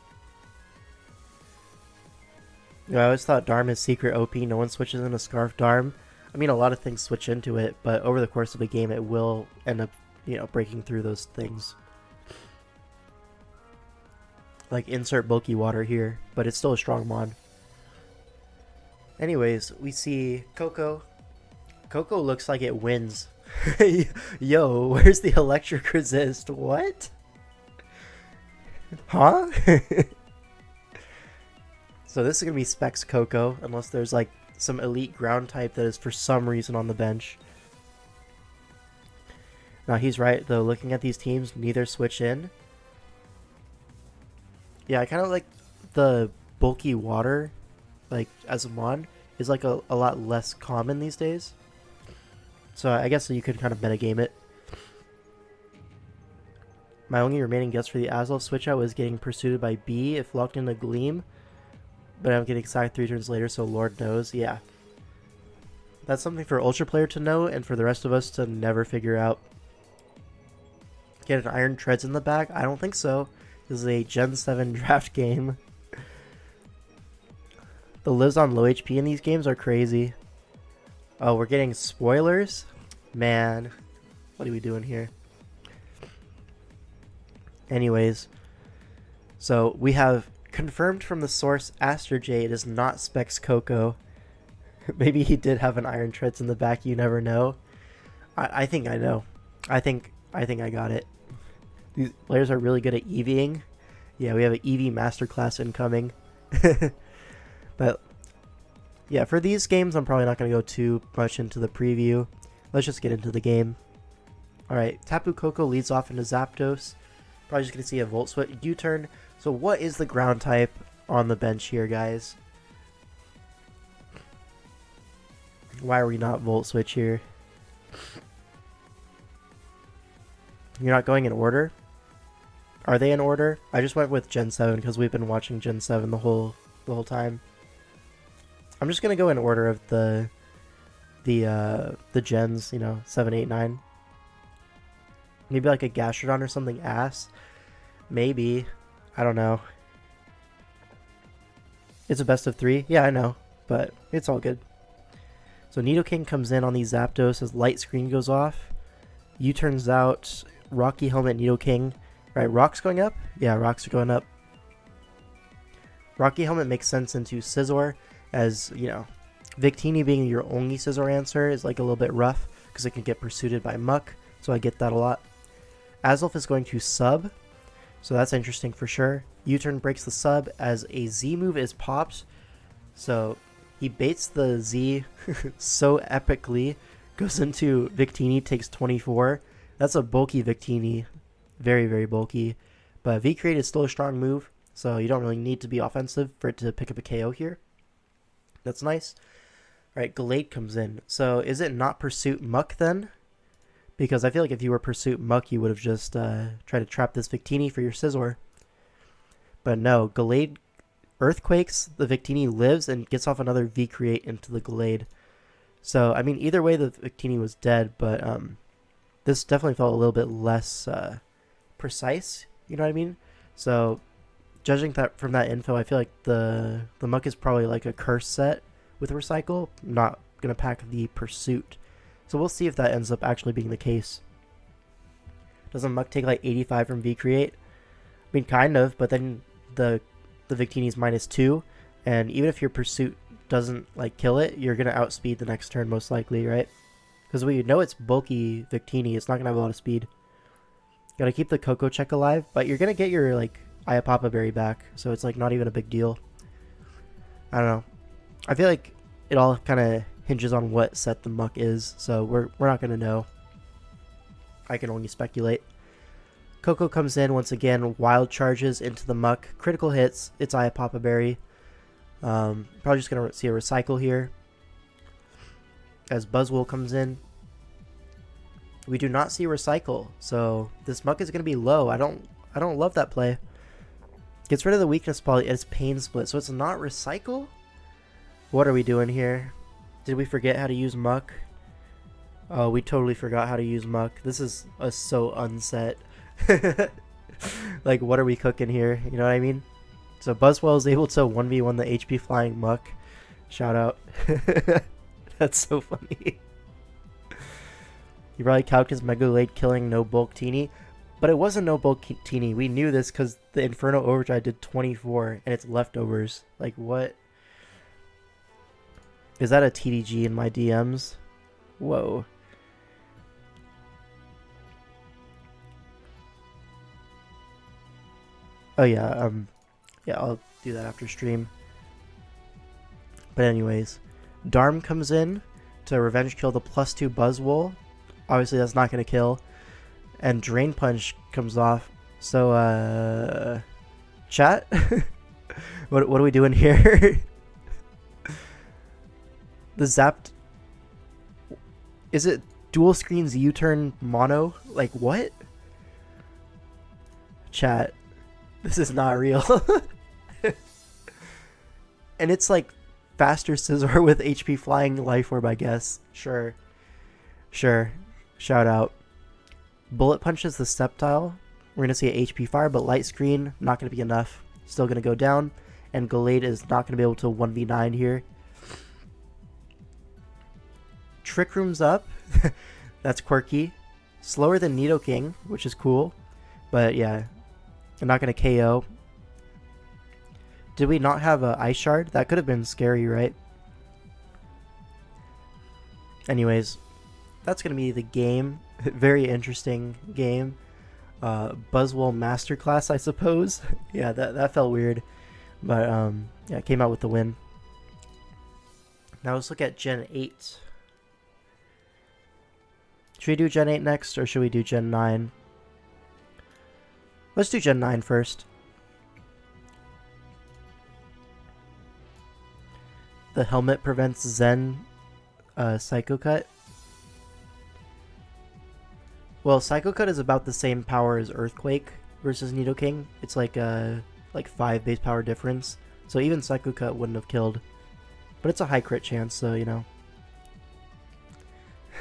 You know, I always thought Darm is secret OP, no one switches into Scarf Darm. I mean, a lot of things switch into it, but over the course of a game it will end up, you know, breaking through those things. Like insert bulky water here, but it's still a strong mod. Anyways, we see Coco. Coco looks like it wins. Yo, where's the electric resist? What? Huh? So this is going to be Specs Coco, unless there's like some elite ground type that is for some reason on the bench. Now he's right though, looking at these teams, neither switch in. Yeah, I kind of like the bulky water, like as a mod, is like a lot less common these days. So I guess you could kind of metagame it. My only remaining guess for the Azelf switch out was getting pursued by B if locked in a Gleam. But I'm getting sacked 3 turns later, so Lord knows. Yeah. That's something for Ultra Player to know, and for the rest of us to never figure out. Get an Iron Treads in the back? I don't think so. This is a Gen 7 draft game. The lives on low HP in these games are crazy. Oh, we're getting spoilers? Man. What are we doing here? Anyways. So, we have confirmed from the source Aster Jade is not Specs Coco. Maybe he did have an Iron Treads in the back, you never know. I think I know. I think I got it. These players are really good at EVing. Yeah, we have an EV masterclass incoming. But yeah, for these games I'm probably not going to go too much into the preview. Let's just get into the game. Alright, Tapu Koko leads off into Zapdos. Probably just going to see a Volt Switch U-turn. So what is the ground type on the bench here, guys? Why are we not Volt Switch here? You're not going in order? Are they in order? I just went with Gen 7 because we've been watching Gen 7 the whole time. I'm just gonna go in order of the gens, you know, 7, 8, 9. Maybe like a Gastrodon or something ass. Maybe. I don't know. It's a best of 3. Yeah, I know, but it's all good. So Nidoking comes in on the Zapdos as light screen goes off. U-turns out. Rocky Helmet, Nidoking. Right, Rock's going up? Yeah, Rocks are going up. Rocky Helmet makes sense into Scizor, as, you know, Victini being your only Scizor answer is like a little bit rough, because it can get pursued by Muck, so I get that a lot. Azelf is going to sub, so that's interesting for sure. U-turn breaks the sub as a Z move is popped, so he baits the Z so epically, goes into Victini, takes 24. That's a bulky Victini. Very, very bulky. But V-Create is still a strong move, so you don't really need to be offensive for it to pick up a KO here. That's nice. Alright, Gallade comes in. So is it not Pursuit Muck then? Because I feel like if you were Pursuit Muck, you would have just tried to trap this Victini for your Scizor. But no, Gallade Earthquakes, the Victini lives and gets off another V-Create into the Gallade. So, I mean, either way the Victini was dead, but this definitely felt a little bit less precise, you know what I mean? So, judging that from that info, I feel like the Muck is probably like a curse set with Recycle, not going to pack the Pursuit. So we'll see if that ends up actually being the case. Doesn't Muck take like 85 from V-Create? I mean, kind of, but then the Victini's -2, and even if your Pursuit doesn't like kill it, you're going to outspeed the next turn most likely, right? Because we know it's bulky Victini, it's not going to have a lot of speed. Gotta keep the Coco check alive, but you're going to get your like Iapapa Berry back, so it's like not even a big deal. I don't know. I feel like it all kind of hinges on what set the Muck is, so we're not going to know. I can only speculate. Coco comes in once again, wild charges into the Muck, critical hits, it's Iapapa Berry. Probably just going to see a recycle here. As Buzzwole comes in. We do not see recycle, so this Muck is going to be low. I don't love that play. Gets rid of the weakness poly, it's Pain Split, so it's not recycle? What are we doing here? Did we forget how to use Muck? Oh, we totally forgot how to use Muck. This is so unset. Like, what are we cooking here? You know what I mean? So Buzzwole is able to 1v1 the HP Flying Muck. Shout out. That's so funny. He probably calced his Mega Blade killing no bulk Teeny. But it wasn't no bulk Teeny. We knew this because the Inferno Overdrive did 24 and it's leftovers. Like, what? Is that a TDG in my DMs? Whoa. Oh yeah, yeah, I'll do that after stream. But anyways, Darm comes in to revenge kill the +2 Buzzwole. Obviously that's not going to kill. And Drain Punch comes off. So, chat? What are we doing here? The Zapped... Is it dual screens U-turn mono? Like, what? Chat. This is not real. And it's like faster Scizor with HP Flying Life Orb, I guess. Sure. Sure. Shout out. Bullet punches the Sceptile. We're going to see a HP Fire, but Light Screen, not going to be enough. Still going to go down. And Gallade is not going to be able to 1v9 here. Trick Room's up. That's quirky. Slower than Nidoking, which is cool. But yeah, I'm not going to KO. Did we not have an Ice Shard? That could have been scary, right? Anyways, that's going to be the game. Very interesting game. Buzzwole Masterclass, I suppose. Yeah, that felt weird. But yeah, it came out with the win. Now let's look at Gen 8. Should we do Gen 8 next, or should we do Gen 9? Let's do Gen 9 first. The helmet prevents Zen Psycho Cut. Well, Psycho Cut is about the same power as Earthquake versus Nidoking. It's like a 5 base power difference. So even Psycho Cut wouldn't have killed. But it's a high crit chance, so you know.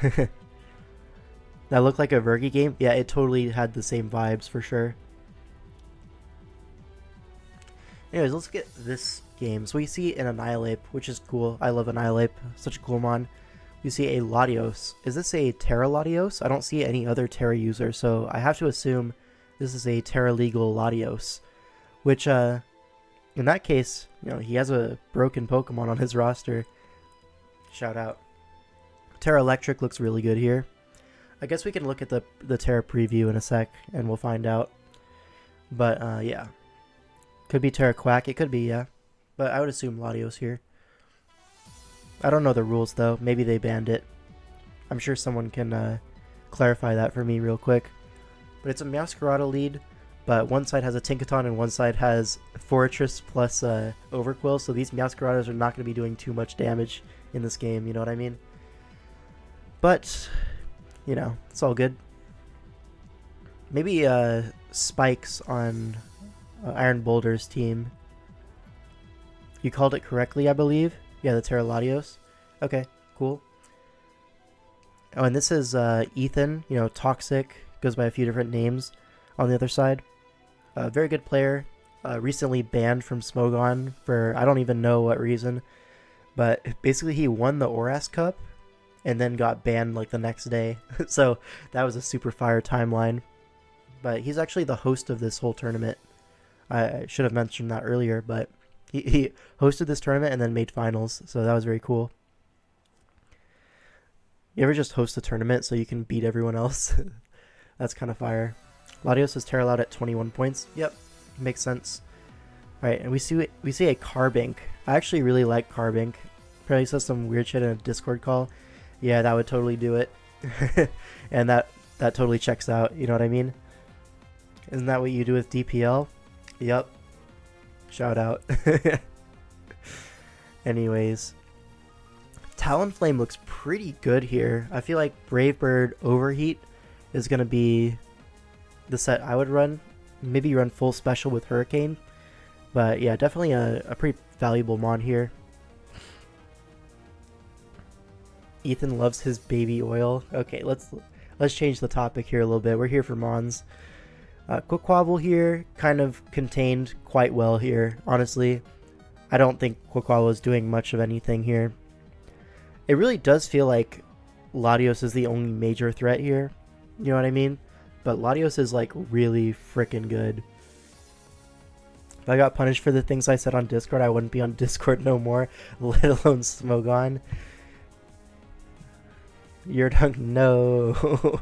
That looked like a Vergi game? Yeah, it totally had the same vibes for sure. Anyways, let's get this game. So we see an Annihilate, which is cool. I love Annihilate. Such a cool mon. We see a Latios. Is this a Terra Latios? I don't see any other Terra user, so I have to assume this is a Terra Legal Latios. Which, in that case, you know, he has a broken Pokemon on his roster. Shout out. Terra Electric looks really good here. I guess we can look at the Terra preview in a sec, and we'll find out. But, yeah. Could be Terra Quack. It could be, yeah. But I would assume Latios here. I don't know the rules, though. Maybe they banned it. I'm sure someone can clarify that for me real quick. But it's a Meowscarada lead, but one side has a Tinkaton and one side has Fortress plus Overquill, so these Meowscaradas are not going to be doing too much damage in this game, you know what I mean? But, you know, it's all good. Maybe Spikes on Iron Boulder's team. You called it correctly, I believe. Yeah, the Terra Latios. Okay, cool. Oh, and this is Ethan, you know, Toxic, goes by a few different names on the other side. Very good player. Recently banned from Smogon for I don't even know what reason. But basically he won the Oras Cup and then got banned like the next day. So that was a super fire timeline. But he's actually the host of this whole tournament. I should have mentioned that earlier, but he hosted this tournament and then made finals, so that was very cool. You ever just host a tournament so you can beat everyone else? That's kind of fire. Latios is Terra Loud at 21 points. Yep, makes sense. Alright, and we see a Carbink. I actually really like Carbink. Probably says some weird shit in a Discord call. Yeah, that would totally do it. And that totally checks out, you know what I mean? Isn't that what you do with DPL? Yep. Shout out. Anyways. Talonflame looks pretty good here. I feel like Brave Bird Overheat is going to be the set I would run. Maybe run full special with Hurricane. But yeah, definitely a pretty valuable mon here. Ethan loves his baby oil. Okay, let's change the topic here a little bit. We're here for mons. Quaquaval here kind of contained quite well here, honestly. I don't think Quaquaval is doing much of anything here. It really does feel like Latios is the only major threat here, you know what I mean? But Latios is like really freaking good. If I got punished for the things I said on Discord, I wouldn't be on Discord no more, let alone Smogon. Your dunk, no.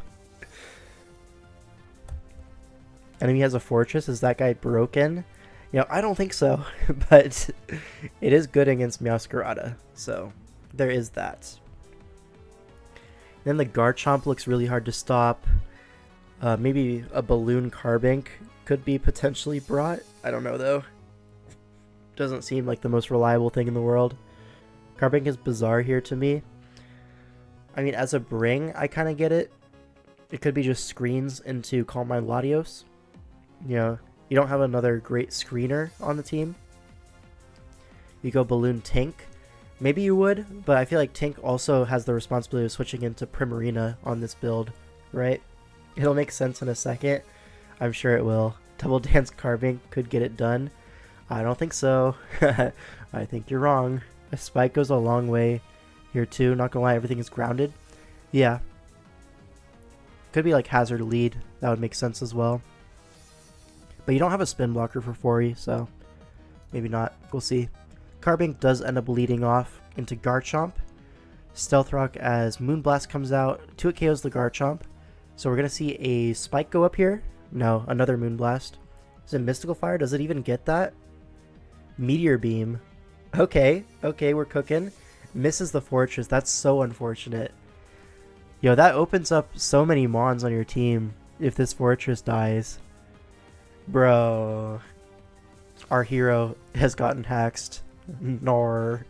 Enemy has a Fortress. Is that guy broken? You know, I don't think so, but it is good against Meowscarada, so there is that. Then the Garchomp looks really hard to stop. Maybe a Balloon Carbink could be potentially brought. I don't know, though. Doesn't seem like the most reliable thing in the world. Carbink is bizarre here to me. I mean, as a bring, I kind of get it. It could be just screens into Calm Mind Latios. You know, you don't have another great screener on the team. You go Balloon Tink. Maybe you would, but I feel like Tink also has the responsibility of switching into Primarina on this build, right? It'll make sense in a second. I'm sure it will. Double Dance Carbink could get it done. I don't think so. I think you're wrong. A Spike goes a long way here too. Not gonna lie, everything is grounded. Yeah. Could be like Hazard Lead. That would make sense as well. But you don't have a spin blocker for Fori, so maybe not. We'll see. Carbink does end up leading off into Garchomp. Stealth Rock as Moonblast comes out. 2 KOs the Garchomp. So we're going to see a Spike go up here. No, another Moonblast. Is it Mystical Fire? Does it even get that? Meteor Beam. Okay, we're cooking. Misses the Fortress. That's so unfortunate. Yo, that opens up so many mons on your team if this Fortress dies. Bro, our hero has gotten hacked. Nor.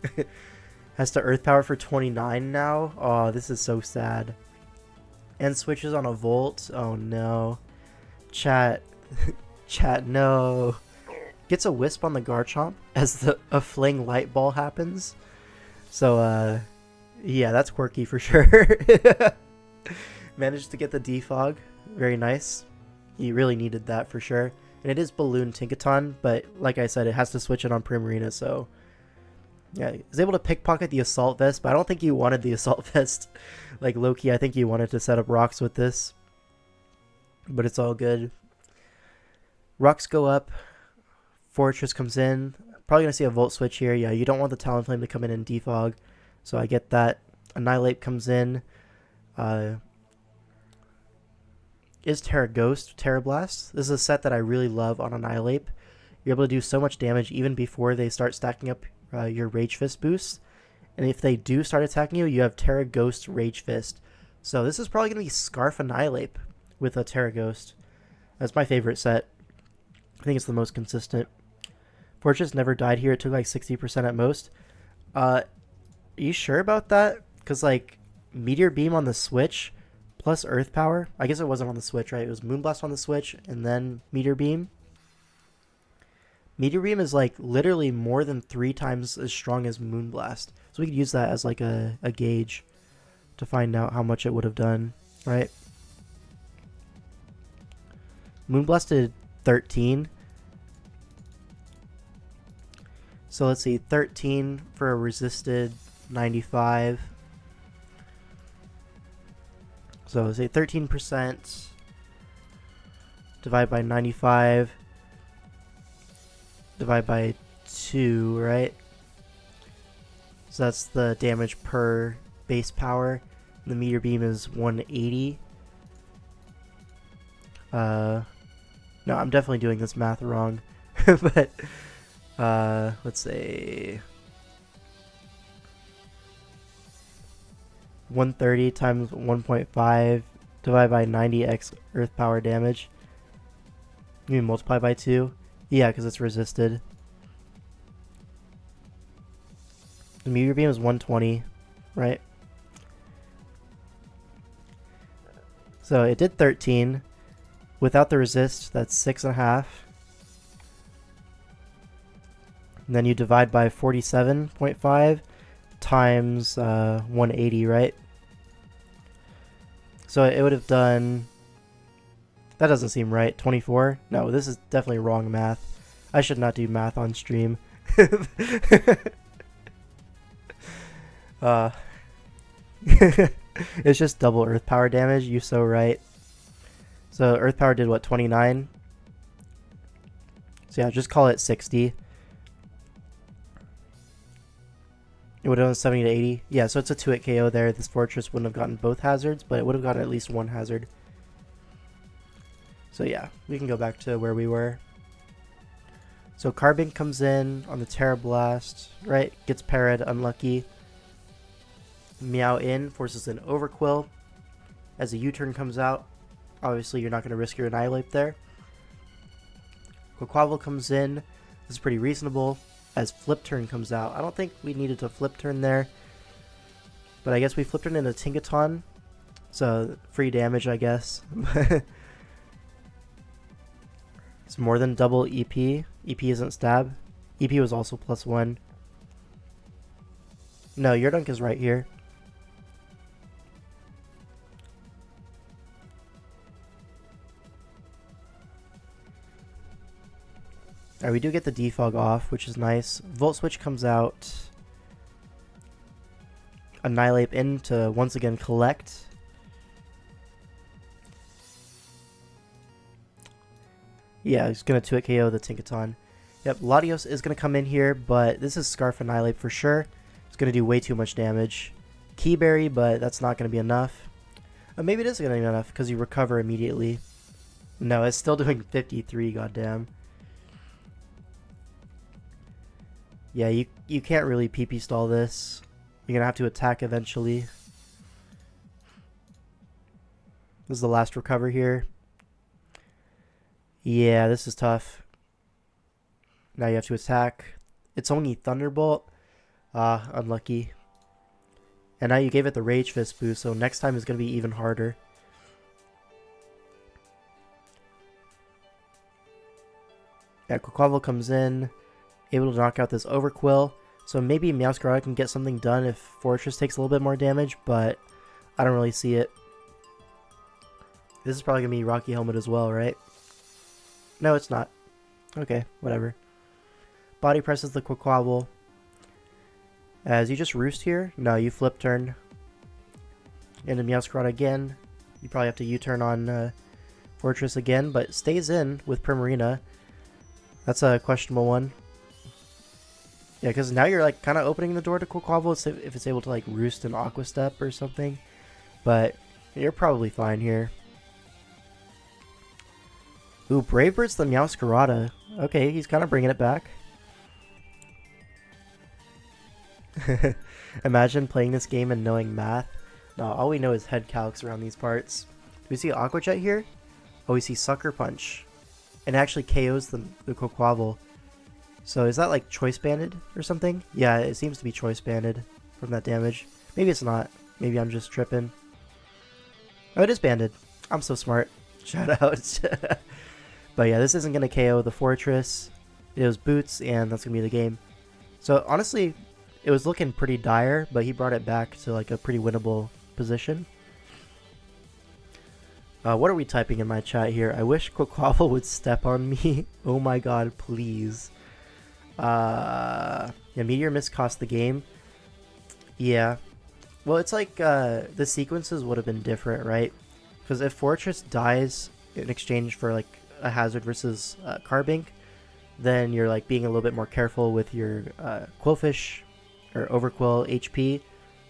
Has to earth power for 29 now. Oh, this is so sad. And switches on a volt. Oh no. Chat. Chat, no. Gets a wisp on the Garchomp as a fling light ball happens. So, yeah, that's quirky for sure. Managed to get the defog. Very nice. You really needed that for sure. And it is Balloon Tinkaton, but like I said, it has to switch it on Primarina, so... Yeah, he was able to pickpocket the Assault Vest, but I don't think you wanted the Assault Vest. Like, low-key, I think you wanted to set up rocks with this. But it's all good. Rocks go up. Fortress comes in. Probably going to see a Volt Switch here. Yeah, you don't want the Talonflame to come in and defog. So I get that. Annihilate comes in. Is Terra Ghost, Terra Blast. This is a set that I really love on Annihilate. You're able to do so much damage even before they start stacking up your Rage Fist boost. And if they do start attacking you, you have Terra Ghost Rage Fist. So this is probably going to be Scarf Annihilate with a Terra Ghost. That's my favorite set. I think it's the most consistent. Fortress never died here. It took like 60% at most. Are you sure about that? Because like Meteor Beam on the Switch plus Earth Power. I guess it wasn't on the Switch, right? It was Moonblast on the Switch and then Meteor Beam. Meteor Beam is like literally more than 3 times as strong as Moonblast. So we could use that as like a gauge to find out how much it would have done, right? Moonblast did 13. So let's see, 13 for a resisted 95. So let's say 13% divide by 95. Divide by 2, right? So that's the damage per base power. The Meteor Beam is 180. No, I'm definitely doing this math wrong. But, let's say... 130 times 1.5 divided by 90x earth power damage. You mean multiply by 2? Yeah, because it's resisted. The Meteor Beam is 120, right? So it did 13. Without the resist, that's 6.5. And then you divide by 47.5 times 180, right? So it would have done... That doesn't seem right. 24? No, this is definitely wrong math. I should not do math on stream. It's just double earth power damage. You're so right. So earth power did what, 29? So yeah, just call it 60. It would have done 70 to 80. Yeah, so it's a 2-hit KO there. This Fortress wouldn't have gotten both hazards, but it would have gotten at least one hazard. So yeah, we can go back to where we were. So Carbink comes in on the Terra Blast, right? Gets parried, unlucky. Meow in, forces an Overquill. As a U-turn comes out, obviously you're not going to risk your Annihilate there. Quaquaval comes in. This is pretty reasonable. As Flip Turn comes out. I don't think we needed to Flip Turn there. But I guess we Flip Turn into Tinkaton. So, free damage, I guess. It's more than double EP. EP isn't stab. EP was also +1. No, your dunk is right here. Alright, we do get the defog off, which is nice. Volt Switch comes out. Annihilate in to once again collect. Yeah, he's going to 2-hit KO the Tinkaton. Yep, Latios is going to come in here, but this is Scarf Annihilate for sure. It's going to do way too much damage. Keyberry, but that's not going to be enough. Maybe it is going to be enough because you recover immediately. No, it's still doing 53, goddamn. Yeah, you can't really PP stall this. You're going to have to attack eventually. This is the last recover here. Yeah, this is tough. Now you have to attack. It's only Thunderbolt. Ah, unlucky. And now you gave it the Rage Fist boost, so next time is going to be even harder. Yeah, Quaquaval comes in, able to knock out this Overquill. So maybe Meowscarada can get something done if Fortress takes a little bit more damage, but I don't really see it. This is probably going to be Rocky Helmet as well, right? No, it's not. Okay, whatever. Body presses the Quaquaval. As you just roost here? No, you flip turn. Into Meowscarada again. You probably have to U-turn on Fortress again, but stays in with Primarina. That's a questionable one. Yeah, because now you're like kind of opening the door to Quaquaval if it's able to like roost an Aqua Step or something. But you're probably fine here. Ooh, Brave Bird's the Meowscarada. Okay, he's kind of bringing it back. Imagine playing this game and knowing math. No, all we know is head calcs around these parts. Do we see Aqua Jet here? Oh, we see Sucker Punch. And it actually KOs the Quaquaval. So is that like choice banded or something? Yeah, it seems to be choice banded from that damage. Maybe it's not. Maybe I'm just tripping. Oh, it is banded. I'm so smart. Shout out. But yeah, this isn't going to KO the Fortress. It was Boots, and that's going to be the game. So honestly, it was looking pretty dire, but he brought it back to like a pretty winnable position. What are we typing in my chat here? I wish Quaquaval would step on me. Oh my god, please. Yeah, Meteor Mist cost the game. Yeah. Well, it's like the sequences would have been different, right? Because if Fortress dies in exchange for like a hazard versus Carbink, then you're like being a little bit more careful with your Quillfish or Overquill HP.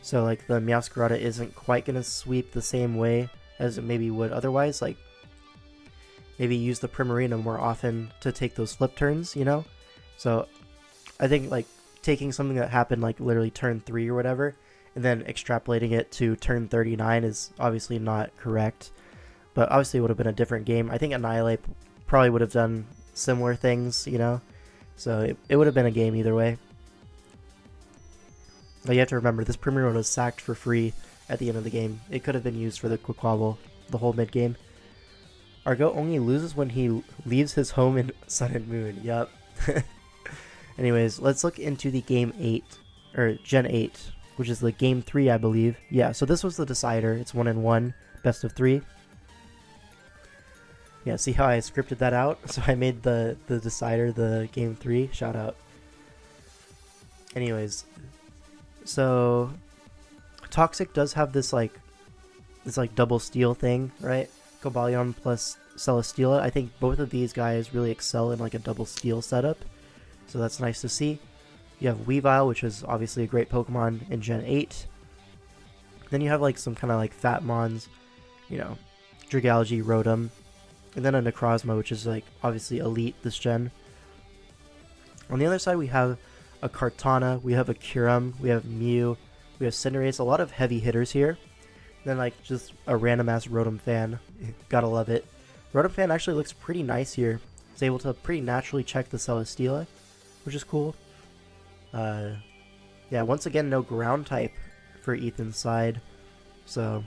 So like the Meowscarada isn't quite going to sweep the same way as it maybe would otherwise. Like maybe use the Primarina more often to take those flip turns, you know? So I think like taking something that happened like literally turn 3 or whatever and then extrapolating it to turn 39 is obviously not correct. But obviously it would have been a different game. I think Annihilate probably would have done similar things, you know? So it would have been a game either way. But you have to remember, this Primarina was sacked for free at the end of the game. It could have been used for the Quaquaval the whole mid game. Argo only loses when he leaves his home in Sun and Moon. Yup. Anyways, let's look into the Game 8, or Gen 8, which is the Game 3, I believe. Yeah, so this was the decider. It's 1-1, best of 3. Yeah, see how I scripted that out? So I made the decider the Game 3. Shout out. Anyways, so Toxic does have this like double steal thing, right? Cobalion plus Celesteela. I think both of these guys really excel in like a double steal setup. So that's nice to see. You have Weavile, which is obviously a great Pokemon in Gen 8. Then you have like some kind of like Fat Mons, you know, Dragalge, Rotom. And then a Necrozma, which is like obviously elite this gen. On the other side, we have a Kartana, we have a Kyurem, we have Mew, we have Cinderace, a lot of heavy hitters here. And then like just a random ass Rotom fan. Gotta love it. Rotom fan actually looks pretty nice here. It's able to pretty naturally check the Celesteela, which is cool. Yeah, once again, no ground type for Ethan's side. So,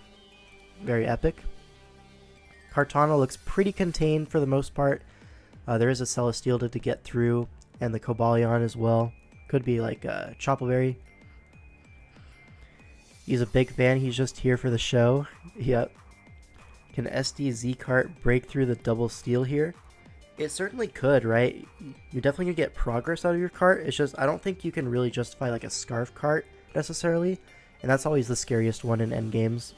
very epic. Kartana looks pretty contained for the most part. There is a Celesteela to get through, and the Cobalion as well. Could be like Choppleberry. He's a big fan. He's just here for the show. Yep. Can SDZ Cart break through the double steal here? It certainly could, right? You're definitely going to get progress out of your cart. It's just, I don't think you can really justify like a Scarf cart necessarily. And that's always the scariest one in endgames.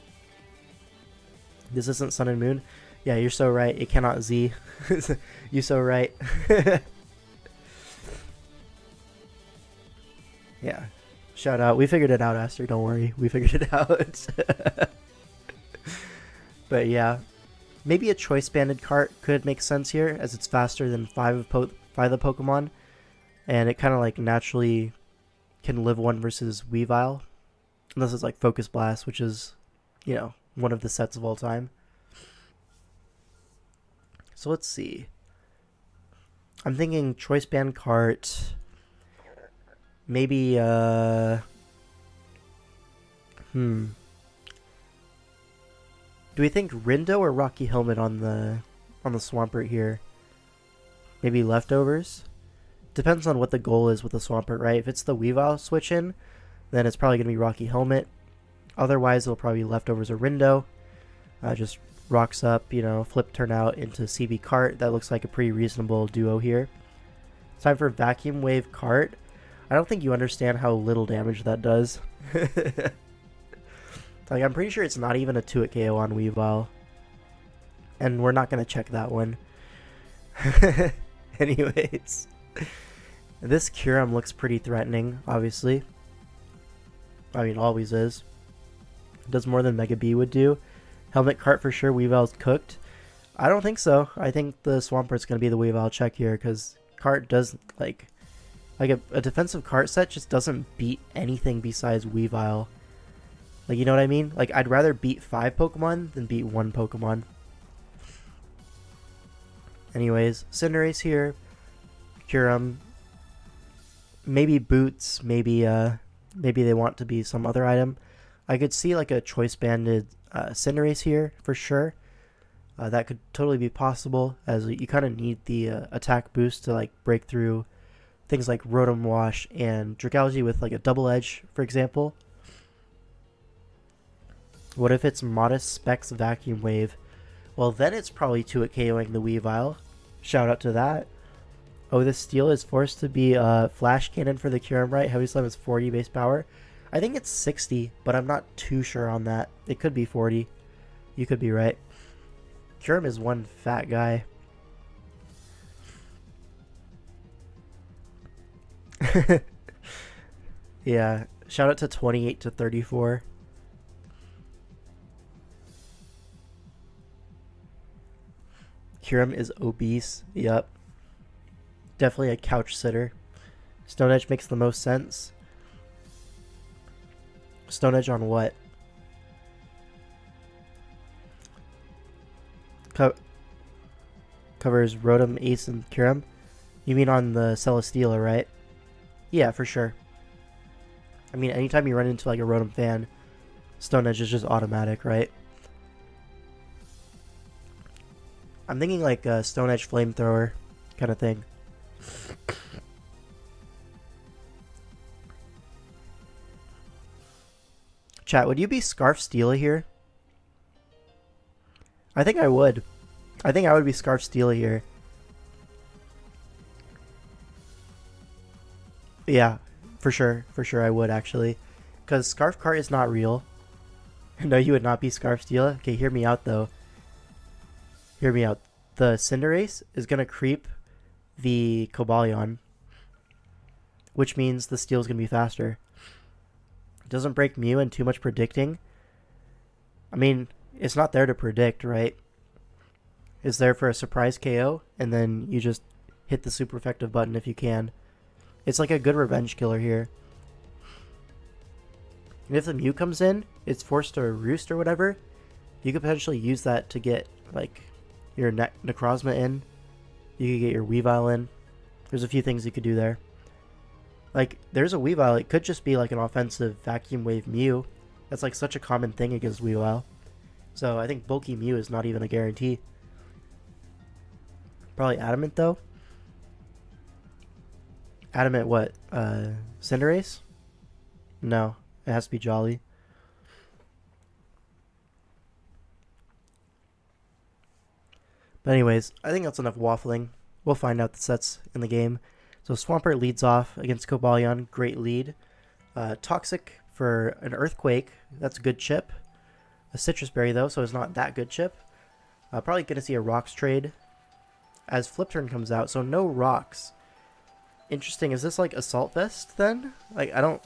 This isn't Sun and Moon. Yeah, you're so right. It cannot Z. You're so right. Yeah. Shout out. We figured it out, Aster. Don't worry. We figured it out. But yeah. Maybe a choice banded cart could make sense here, as it's faster than 5 of the Pokemon. And it kind of like naturally can live one versus Weavile. Unless it's like Focus Blast, which is, you know, one of the sets of all time. So let's see. I'm thinking choice band cart. Maybe do we think Rindo or Rocky Helmet on the Swampert here? Maybe leftovers? Depends on what the goal is with the Swampert, right? If it's the Weavile switch in, then it's probably going to be Rocky Helmet. Otherwise, it'll probably be leftovers or Rindo. Just rocks up, you know, flip turn out into CB Cart. That looks like a pretty reasonable duo here. Time for Vacuum Wave Cart. I don't think you understand how little damage that does. Like, I'm pretty sure it's not even a 2-hit KO on Weavile. And we're not going to check that one. Anyways. This Kyurem looks pretty threatening, obviously. I mean, always is. Does more than Mega B would do. Helmet Cart for sure. Weavile's cooked. I don't think so. I think the Swampert's going to be the Weavile check here, because Cart does, like a defensive Cart set just doesn't beat anything besides Weavile. Like, you know what I mean? Like, I'd rather beat 5 Pokemon than beat 1 Pokemon. Anyways, Cinderace here. Kyurem. Maybe Boots. Maybe they want to be some other item. I could see like a choice banded Cinderace here for sure. That could totally be possible, as you kind of need the attack boost to like break through things like Rotom Wash and Dragalge with like a double edge, for example. What if it's Modest Specs Vacuum Wave? Well, then it's probably 2-hit KOing the Weavile. Shout out to that. Oh, this Steel is forced to be Flash Cannon for the Kyurem, right? Heavy Slam is 40 base power. I think it's 60, but I'm not too sure on that. It could be 40. You could be right. Kyurem is one fat guy. Yeah, shout out to 28 to 34. Kyurem is obese. Yep. Definitely a couch sitter. Stone Edge makes the most sense. Stone Edge on what? Covers Rotom, Ace, and Kyurem? You mean on the Celesteela, right? Yeah, for sure. I mean, anytime you run into like a Rotom fan, Stone Edge is just automatic, right? I'm thinking like a Stone Edge Flamethrower kind of thing. Chat, would you be Scarf Steela here? I think I would. I think I would be Scarf Steela here. Yeah, for sure. For sure I would, actually. Because Scarf Cart is not real. No, you would not be Scarf Steela. Okay, hear me out, though. Hear me out. The Cinderace is going to creep the Cobalion, which means the Steel is going to be faster. It doesn't break Mew and too much predicting. I mean, it's not there to predict, right? It's there for a surprise KO, and then you just hit the super effective button if you can. It's like a good revenge killer here. And if the Mew comes in, it's forced to roost or whatever, you could potentially use that to get like your Necrozma in. You could get your Weavile in. There's a few things you could do there. Like, there's a Weavile. It could just be like an offensive Vacuum Wave Mew. That's like such a common thing against Weavile. So I think bulky Mew is not even a guarantee. Probably Adamant, though. Adamant what? Cinderace? No. It has to be Jolly. But anyways, I think that's enough waffling. We'll find out the sets in the game. So Swampert leads off against Cobalion. Great lead. Toxic for an Earthquake. That's a good chip. A Citrus Berry, though, so it's not that good chip. Probably going to see a Rocks trade as Flip Turn comes out. So no Rocks. Interesting. Is this like Assault Vest, then? Like, I don't...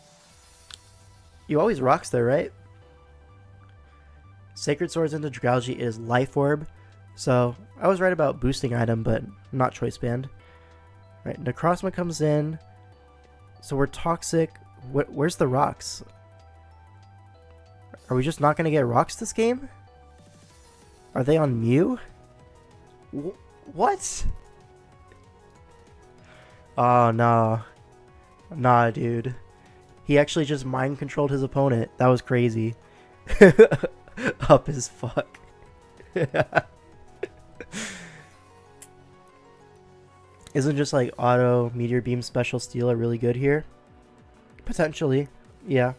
You always Rocks there, right? Sacred Swords into Dragalge is Life Orb. So, I was right about boosting item, but not choice band. Right, Necrozma comes in. So we're Toxic. Where's the Rocks? Are we just not going to get Rocks this game? Are they on Mew? What? Oh, no. Nah, dude. He actually just mind controlled his opponent. That was crazy. Up as fuck. Isn't just like auto meteor beam special stealer really good here? Potentially. Yeah.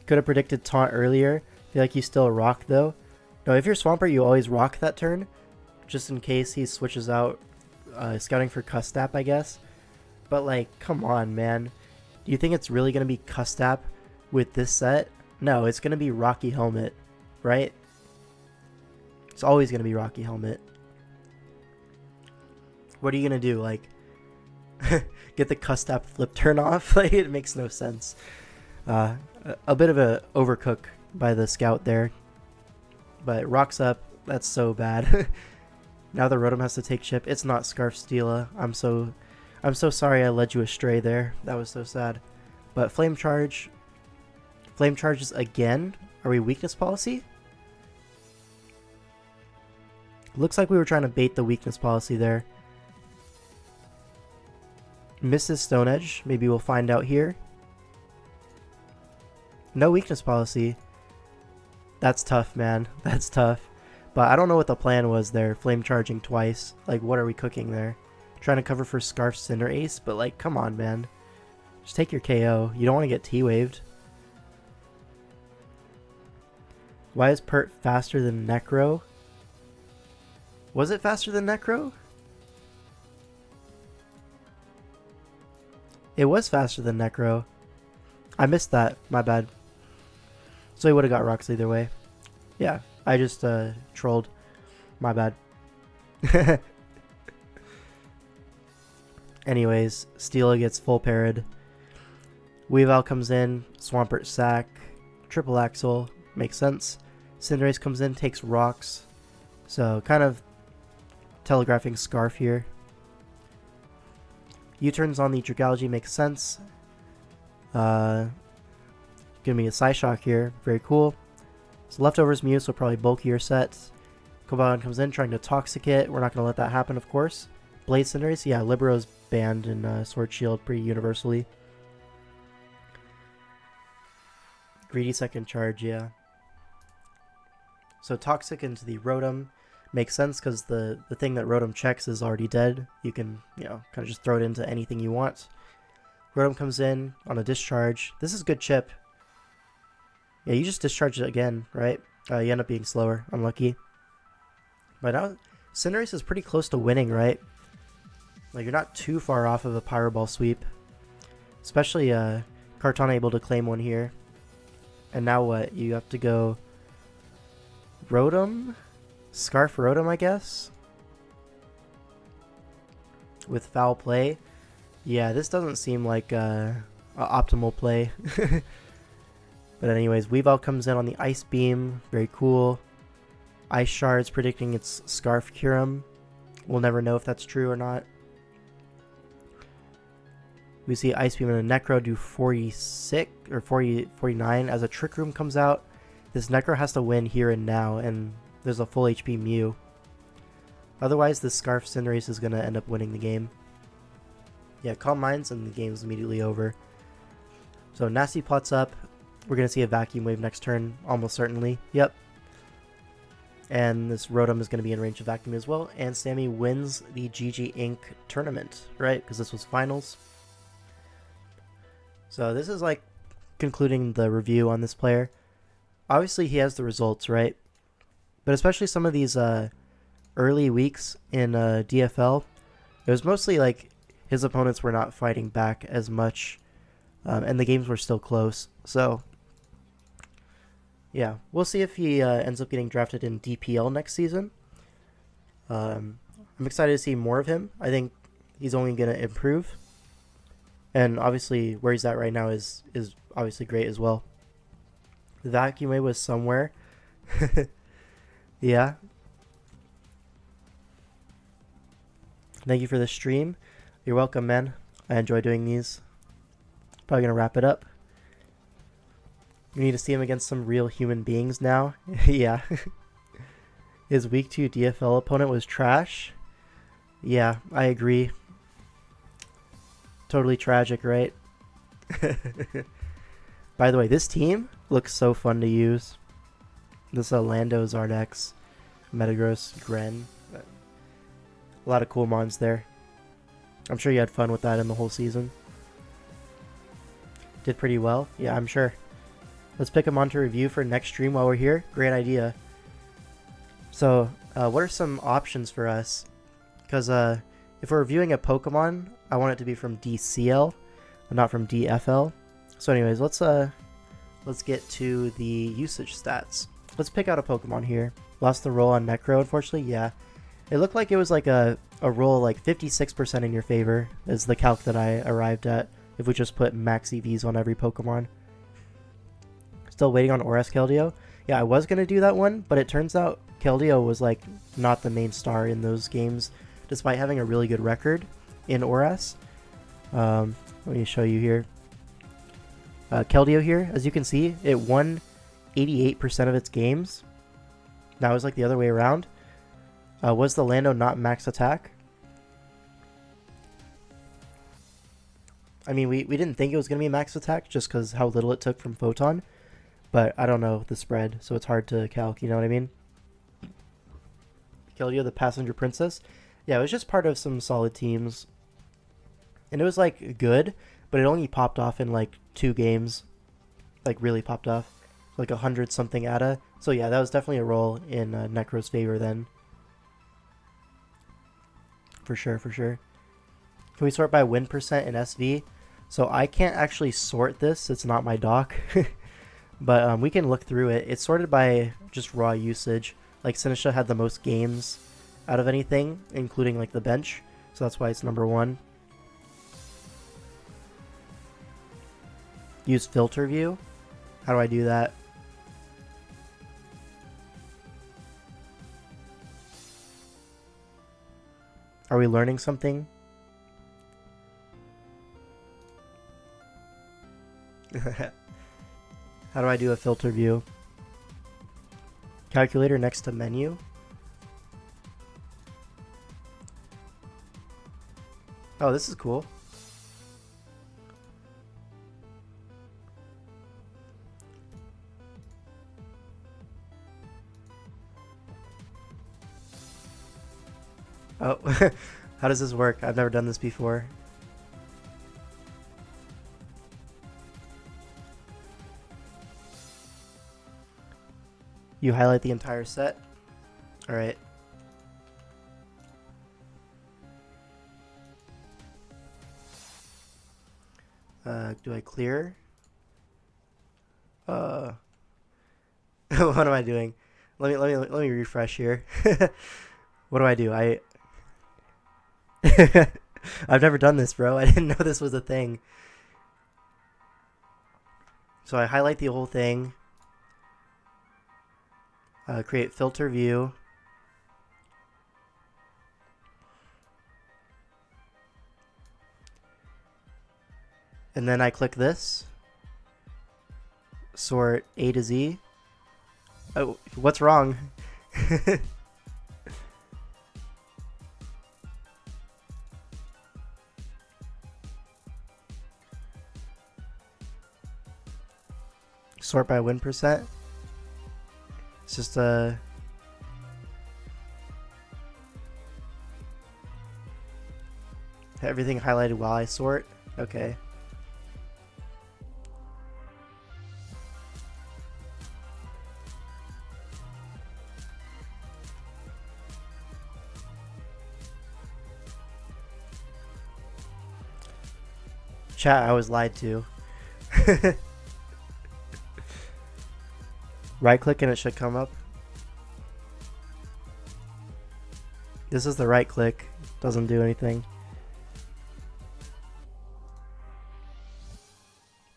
Could have predicted taunt earlier. Feel like you still rock though. No, if you're Swampert, you always rock that turn. Just in case he switches out scouting for Custap, I guess. But like, come on, man. Do you think it's really going to be Custap with this set? No, it's going to be Rocky Helmet, right? It's always going to be Rocky Helmet. What are you going to do? Like, get the Custap flip turn off? Like, it makes no sense. A bit of a overcook by the scout there. But rocks up. That's so bad. Now the Rotom has to take chip. It's not Scarf Steela. I'm so sorry I led you astray there. That was so sad. But Flame Charge. Flame Charges again. Are we weakness policy? Looks like we were trying to bait the weakness policy there. Misses Stone Edge. Maybe we'll find out here. No weakness policy. That's tough, man. That's tough. But I don't know what the plan was there. Flame charging twice. Like, what are we cooking there? Trying to cover for Scarf Cinder Ace? But, like, come on, man. Just take your KO. You don't want to get T-waved. Why is Pert faster than Necro? Was it faster than Necro? It was faster than Necro. I missed that. My bad. So he would have got rocks either way. Yeah, I just trolled. My bad. Anyways, Steela gets full parried. Weavile comes in. Swampert sack. Triple Axel. Makes sense. Cinderace comes in, takes rocks. So kind of telegraphing Scarf here. U-turns on the Dragalge makes sense. Gonna be a Psyshock here. Very cool. So leftovers Mew, so probably bulkier set. Cobalion comes in trying to Toxic it. We're not going to let that happen, of course. Blade Cinderace. Yeah, Libero's banned in Sword Shield pretty universally. Greedy second charge, yeah. So Toxic into the Rotom makes sense because the thing that Rotom checks is already dead. You can, you know, kind of just throw it into anything you want. Rotom comes in on a discharge. This is good chip. Yeah, you just discharge it again, right? You end up being slower. Unlucky. But now Cinderace is pretty close to winning, right? Like, you're not too far off of a Pyro Ball sweep. Especially Kartana able to claim one here. And now what? You have to go Rotom? Scarf Rotom, I guess? With foul play. Yeah, this doesn't seem like a optimal play. But anyways, Weavile comes in on the Ice Beam. Very cool. Ice Shards predicting it's Scarf Kyurem. We'll never know if that's true or not. We see Ice Beam and a Necro do 46 or 49 as a Trick Room comes out. This Necro has to win here and now, and there's a full HP Mew. Otherwise, this Scarf Cinderace is going to end up winning the game. Yeah, Calm Minds and the game's immediately over. So Nasty Plot's up. We're going to see a Vacuum Wave next turn, almost certainly. Yep. And this Rotom is going to be in range of Vacuum as well. And Sammy wins the GG Inc. tournament, right? Because this was finals. So this is like concluding the review on this player. Obviously he has the results, right? But especially some of these early weeks in DFL, it was mostly like his opponents were not fighting back as much. And the games were still close. So yeah, we'll see if he ends up getting drafted in DPL next season. I'm excited to see more of him. I think he's only going to improve. And obviously where he's at right now is obviously great as well. The Vacuum Wave was somewhere. Yeah. Thank you for the stream. You're welcome, man. I enjoy doing these. Probably going to wrap it up. We need to see him against some real human beings now. Yeah. His week 2 DFL opponent was trash. Yeah, I agree. Totally tragic, right? By the way, this team looks so fun to use. This Lando, Zardex, Metagross, Gren. A lot of cool mons there. I'm sure you had fun with that in the whole season. Did pretty well. Yeah, I'm sure. Let's pick a mon to review for next stream while we're here. Great idea. So, what are some options for us? Because if we're reviewing a Pokemon, I want it to be from DCL, not from DFL. So anyways, let's get to the usage stats. Let's pick out a Pokemon here. Lost the roll on Necro, unfortunately. Yeah, it looked like it was like a roll like 56% in your favor is the calc that I arrived at if we just put max EVs on every Pokemon. Still waiting on ORAS Keldeo. Yeah, I was going to do that one, but it turns out Keldeo was like not the main star in those games, despite having a really good record in ORAS. Let me show you here. Keldeo here, as you can see, it won 88% of its games. Now it was like the other way around. Was the Lando not max attack? I mean, we didn't think it was going to be max attack just because how little it took from Photon. But I don't know the spread, so it's hard to calc, you know what I mean? Keldeo, the Passenger Princess. Yeah, it was just part of some solid teams. And it was, like, good, but it only popped off in, like, 2 games. Like, really popped off. Like, 100-something ATA. So, yeah, that was definitely a roll in Necro's favor then. For sure, for sure. Can we sort by win percent in SV? So, I can't actually sort this. It's not my doc. But we can look through it. It's sorted by just raw usage. Like, Sinisha had the most games out of anything, including, like, the bench. So that's why it's number 1. Use filter view. How do I do that? Are we learning something? How do I do a filter view? Calculator next to menu. Oh, this is cool. Oh, how does this work? I've never done this before. You highlight the entire set? Alright. Do I clear? What am I doing? Let me refresh here. What do I do? I've never done this, bro. I didn't know this was a thing. So I highlight the whole thing. Create filter view. And then I click this. Sort A to Z. Oh, what's wrong? Sort by win percent. It's just everything highlighted while I sort. Okay. Chat, I was lied to. Right click and it should come up. This is the right click. Doesn't do anything.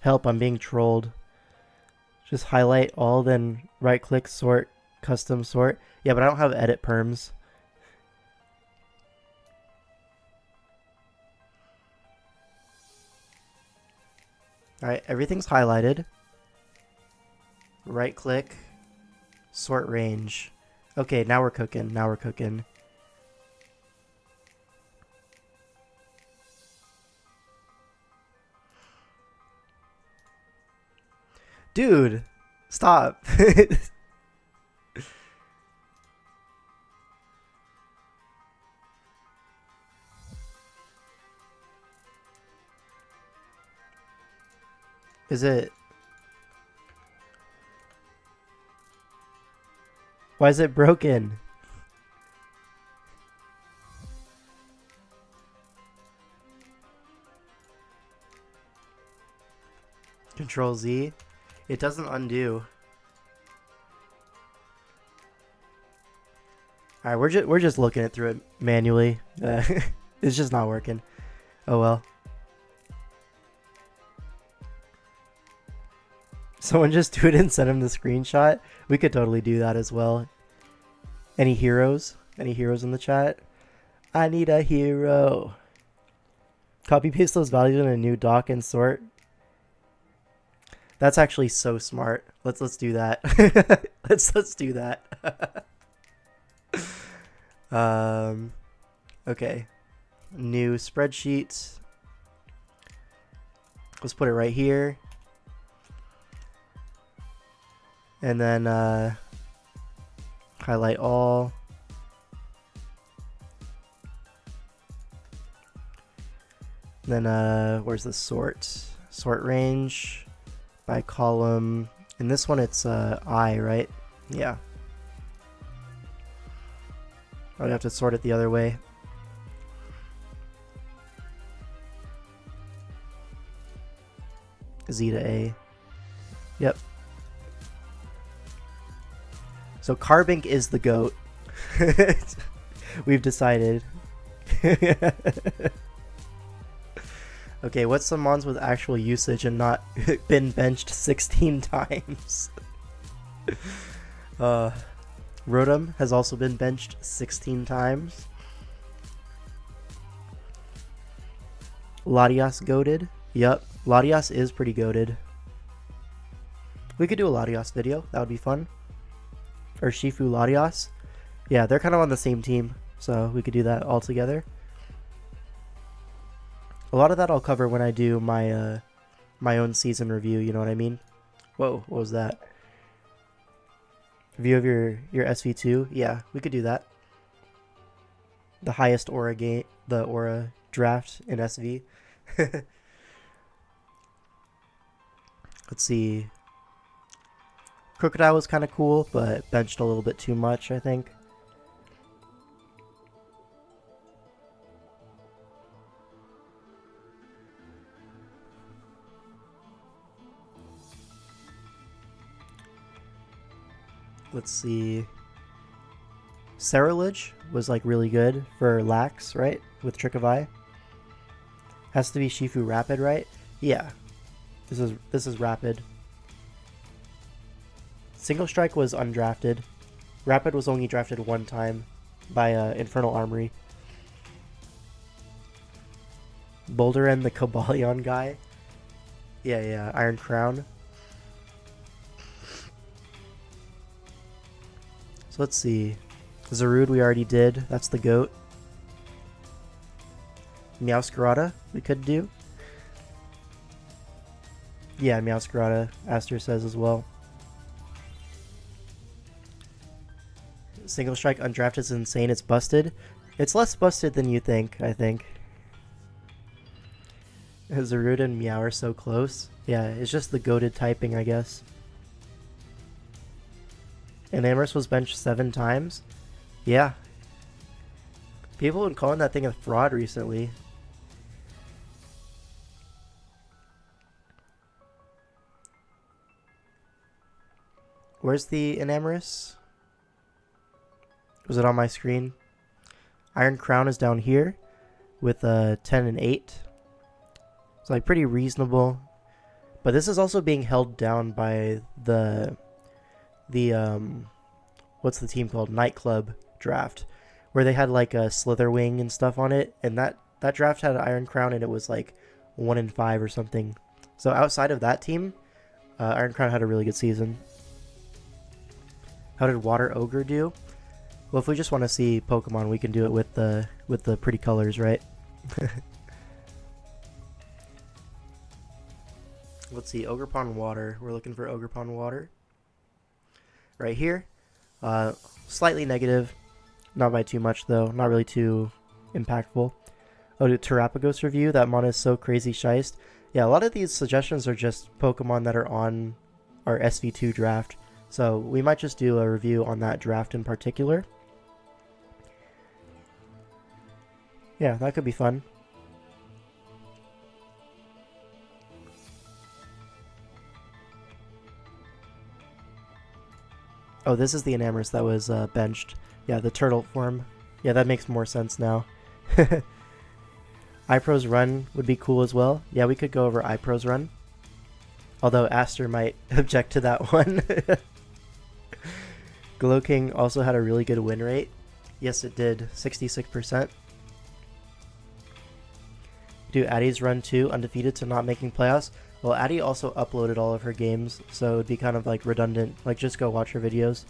Help, I'm being trolled. Just highlight all, then right click, sort, custom sort. Yeah, but I don't have edit perms. Alright, everything's highlighted. Right click, sort range. Okay, now we're cooking. Now we're cooking. Dude, stop. Is it... Why is it broken? Control Z. It doesn't undo. Alright, we're just looking it through it manually. It's just not working. Oh well. Someone just do it and send him the screenshot. We could totally do that as well. Any heroes? Any heroes in the chat? I need a hero. Copy paste those values in a new doc and sort. That's actually so smart. Let's do that. let's do that. Okay. New spreadsheet. Let's put it right here. And then highlight all. Then where's the sort? Sort range by column. In this one it's I, right? Yeah. I'd have to sort it the other way. Z to A. Yep. So Carbink is the GOAT. We've decided. Okay, what's some mons with actual usage and not been benched 16 times? Rotom has also been benched 16 times. Latias goated. Yup, Latias is pretty goated. We could do a Latias video. That would be fun. Or Shifu Latias. Yeah, they're kind of on the same team, so we could do that all together. A lot of that I'll cover when I do my my own season review, you know what I mean? Whoa, what was that? View of your SV2? Yeah, we could do that. The highest aura game, the aura draft in SV. Let's see. Crocodile was kind of cool, but benched a little bit too much, I think. Let's see. Cerulege was like really good for Lax, right? With Trick of Eye. Has to be Shifu Rapid, right? Yeah. This is Rapid. Single Strike was undrafted. Rapid was only drafted one time by Infernal Armory. Boulder and the Cobalion guy. Yeah, Iron Crown. So let's see. Zarude we already did. That's the GOAT. Meowscarada we could do. Yeah, Meowscarada, Aster says as well. Single Strike undrafted is insane. It's busted. It's less busted than you think, I think. Zarude and Meow are so close. Yeah, it's just the goated typing, I guess. And Amherst was benched 7 times. Yeah. People have been calling that thing a fraud recently. Where's the Enamorous? Was it on my screen? Iron Crown is down here with 10 and 8. It's like pretty reasonable. But this is also being held down by the what's the team called? Nightclub draft, where they had like a Slitherwing and stuff on it, and that draft had Iron Crown and it was like 1 in 5 or something. So outside of that team, Iron Crown had a really good season. How did Water Ogre do? Well, if we just want to see Pokemon, we can do it with the pretty colors, right? Let's see, Ogre Pond Water. We're looking for Ogre Pond Water. Right here. Slightly negative. Not by too much, though. Not really too impactful. Oh, the Terapagos review. That mon is so crazy shiest. Yeah, a lot of these suggestions are just Pokemon that are on our SV2 draft. So we might just do a review on that draft in particular. Yeah, that could be fun. Oh, this is the Enamorous that was benched. Yeah, the turtle form. Yeah, that makes more sense now. iPro's Run would be cool as well. Yeah, we could go over iPro's Run. Although Aster might object to that one. Glow King also had a really good win rate. Yes, it did. 66%. Do Addie's Run too, undefeated to not making playoffs. Well, Addie also uploaded all of her games, so it would be kind of like redundant. Like, just go watch her videos.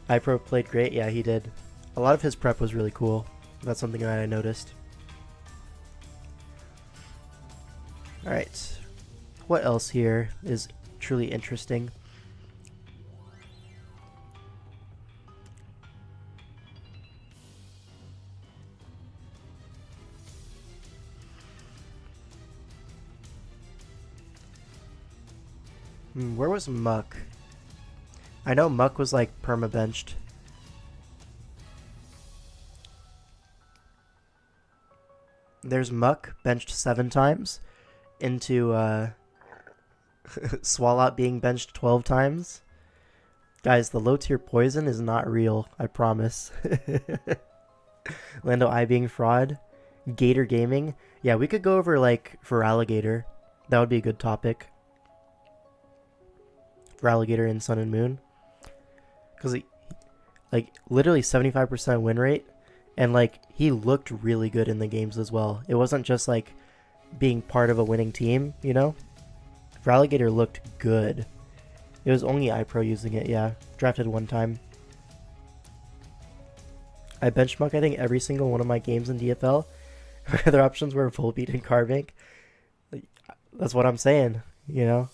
iPro played great. Yeah, he did. A lot of his prep was really cool. That's something that I noticed. Alright. What else here is truly interesting? Where was Muck? I know Muck was like perma-benched. There's Muck, benched 7 times, into Swalot being benched 12 times. Guys, the low tier poison is not real, I promise. Lando I being fraud. Gator Gaming. Yeah, we could go over like for Alligator. That would be a good topic. For Alligator in Sun and Moon. Because like literally 75% win rate. And like he looked really good in the games as well. It wasn't just like being part of a winning team, you know? For Alligator looked good. It was only iPro using it, yeah. Drafted 1 time. I benchmark I think every single one of my games in DFL. My other options were Volbeat and Carvink. Like, that's what I'm saying, you know?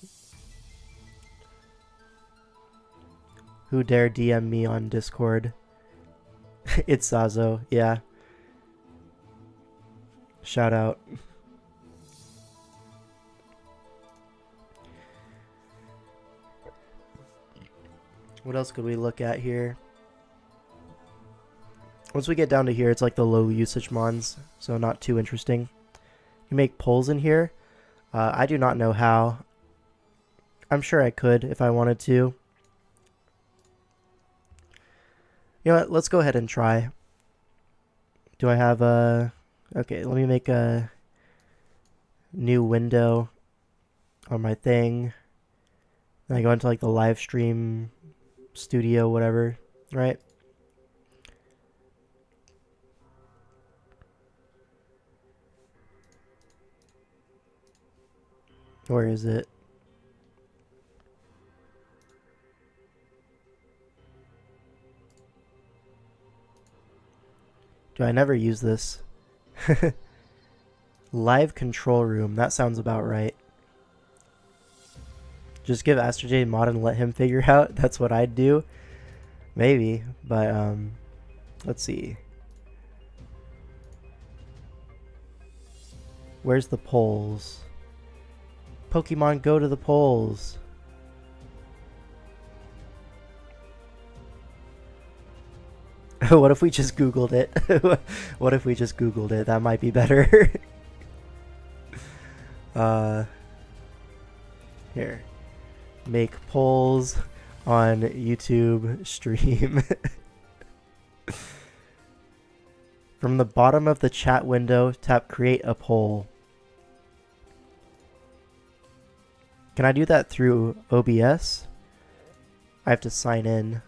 Who dare DM me on Discord? It's Zazo, yeah. Shout out. What else could we look at here? Once we get down to here, it's like the low usage mons, so not too interesting. You make polls in here. I do not know how. I'm sure I could if I wanted to. You know what? Let's go ahead and try. Do I have a... Okay, let me make a new window on my thing. Then I go into like the live stream studio, whatever, right? Where is it? Do I never use this? Live control room. That sounds about right. Just give Aster J mod and let him figure out. That's what I'd do. Maybe. But, let's see. Where's the polls? Pokemon Go to the polls. What if we just Googled it? What if we just Googled it? That might be better. Here. Make polls on YouTube stream. From the bottom of the chat window, tap create a poll. Can I do that through OBS? I have to sign in.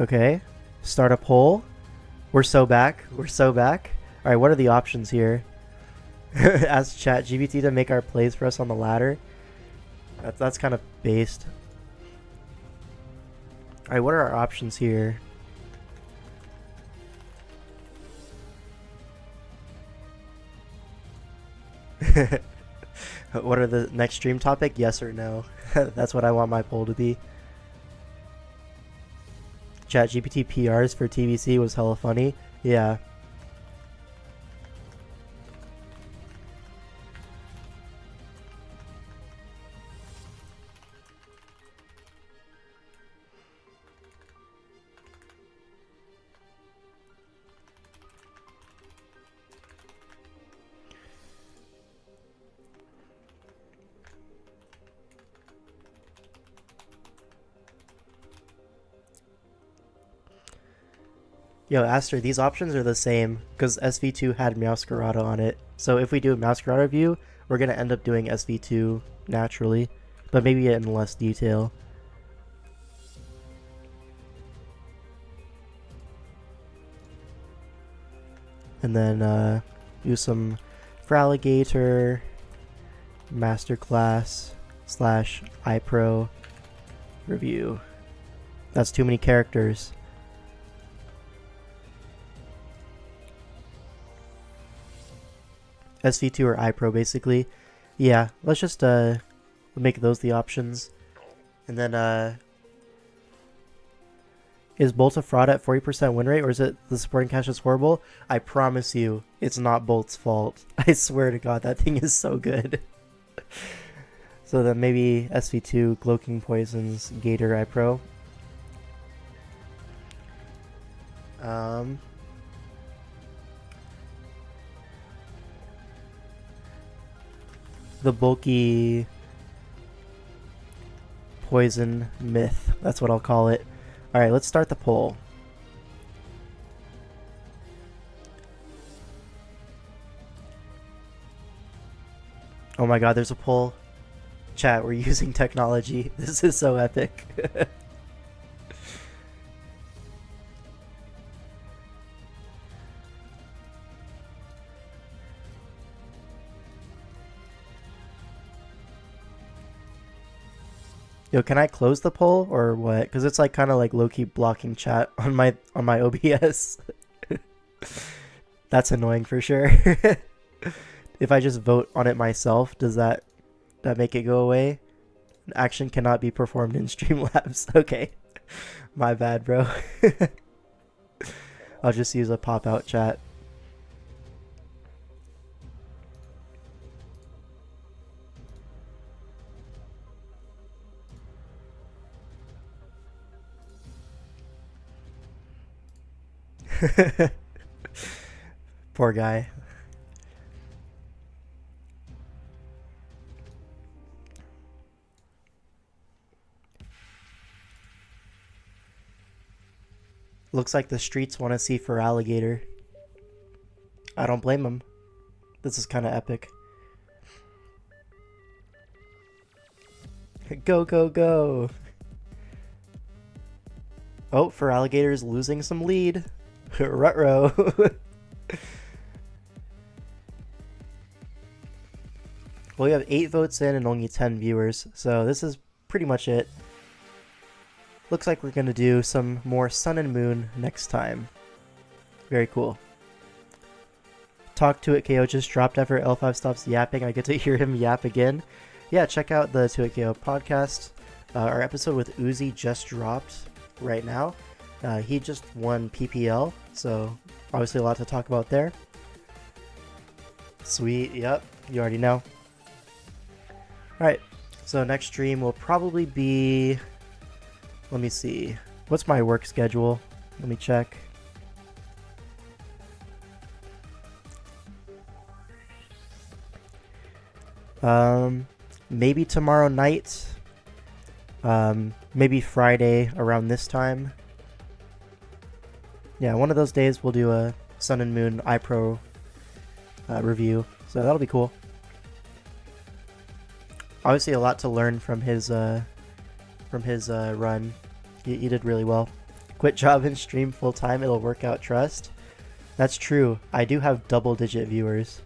Okay, start a poll. We're so back. We're so back. All right, what are the options here? Ask ChatGPT to make our plays for us on the ladder. That's kind of based. Alright, what are our options here? What are the next stream topic? Yes or no? That's what I want my poll to be. ChatGPT PRs for TBC was hella funny. Yeah. Yo, Aster, these options are the same because SV2 had Meowscarada on it. So if we do a Meowscarada view, we're going to end up doing SV2 naturally, but maybe in less detail. And then do some Fraligator, Masterclass / iPro review. That's too many characters. SV2 or iPro, basically. Yeah, let's just make those the options. And then is Bolt a fraud at 40% win rate, or is it the supporting cash is horrible? I promise you, it's not Bolt's fault. I swear to God, that thing is so good. So then maybe SV2, Glow-King Poisons, Gator, iPro. The bulky poison myth. That's what I'll call it. Alright, let's start the poll. Oh my god, there's a poll. Chat, we're using technology. This is so epic. Yo, can I close the poll or what? Because it's like kind of like low-key blocking chat on my OBS. That's annoying for sure. If I just vote on it myself, does that make it go away? Action cannot be performed in Streamlabs. Okay, my bad, bro. I'll just use a pop-out chat. Poor guy. Looks like the streets want to see Feraligatr. I don't blame him. This is kind of epic. Go, go, go. Oh, Feraligatr is losing some lead. Rutrow. Well, we have 8 votes in and only 10 viewers, so this is pretty much it. Looks like we're going to do some more Sun and Moon next time. Very cool. Talk to It KO just dropped after L5 stops yapping. I get to hear him yap again. Yeah, check out the To It KO podcast. Our episode with Uzi just dropped right now. He just won PPL, so obviously a lot to talk about there. Sweet, yep, you already know. Alright, so next stream will probably be... Let me see. What's my work schedule? Let me check. Maybe tomorrow night. Maybe Friday around this time. Yeah, one of those days we'll do a Sun and Moon iPro review, so that'll be cool. Obviously, a lot to learn from his run. He did really well. Quit job and stream full time. It'll work out. Trust. That's true. I do have double-digit viewers.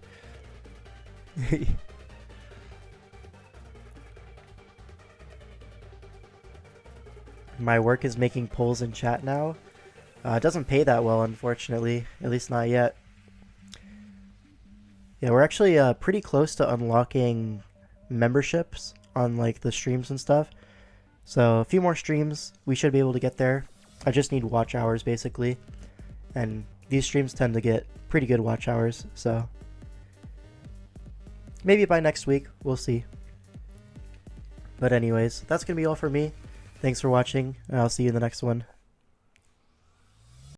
My work is making polls in chat now. It doesn't pay that well, unfortunately. At least not yet. Yeah, we're actually pretty close to unlocking memberships on like the streams and stuff. So a few more streams, we should be able to get there. I just need watch hours basically. And these streams tend to get pretty good watch hours, so maybe by next week, we'll see. But anyways, that's going to be all for me. Thanks for watching, and I'll see you in the next one.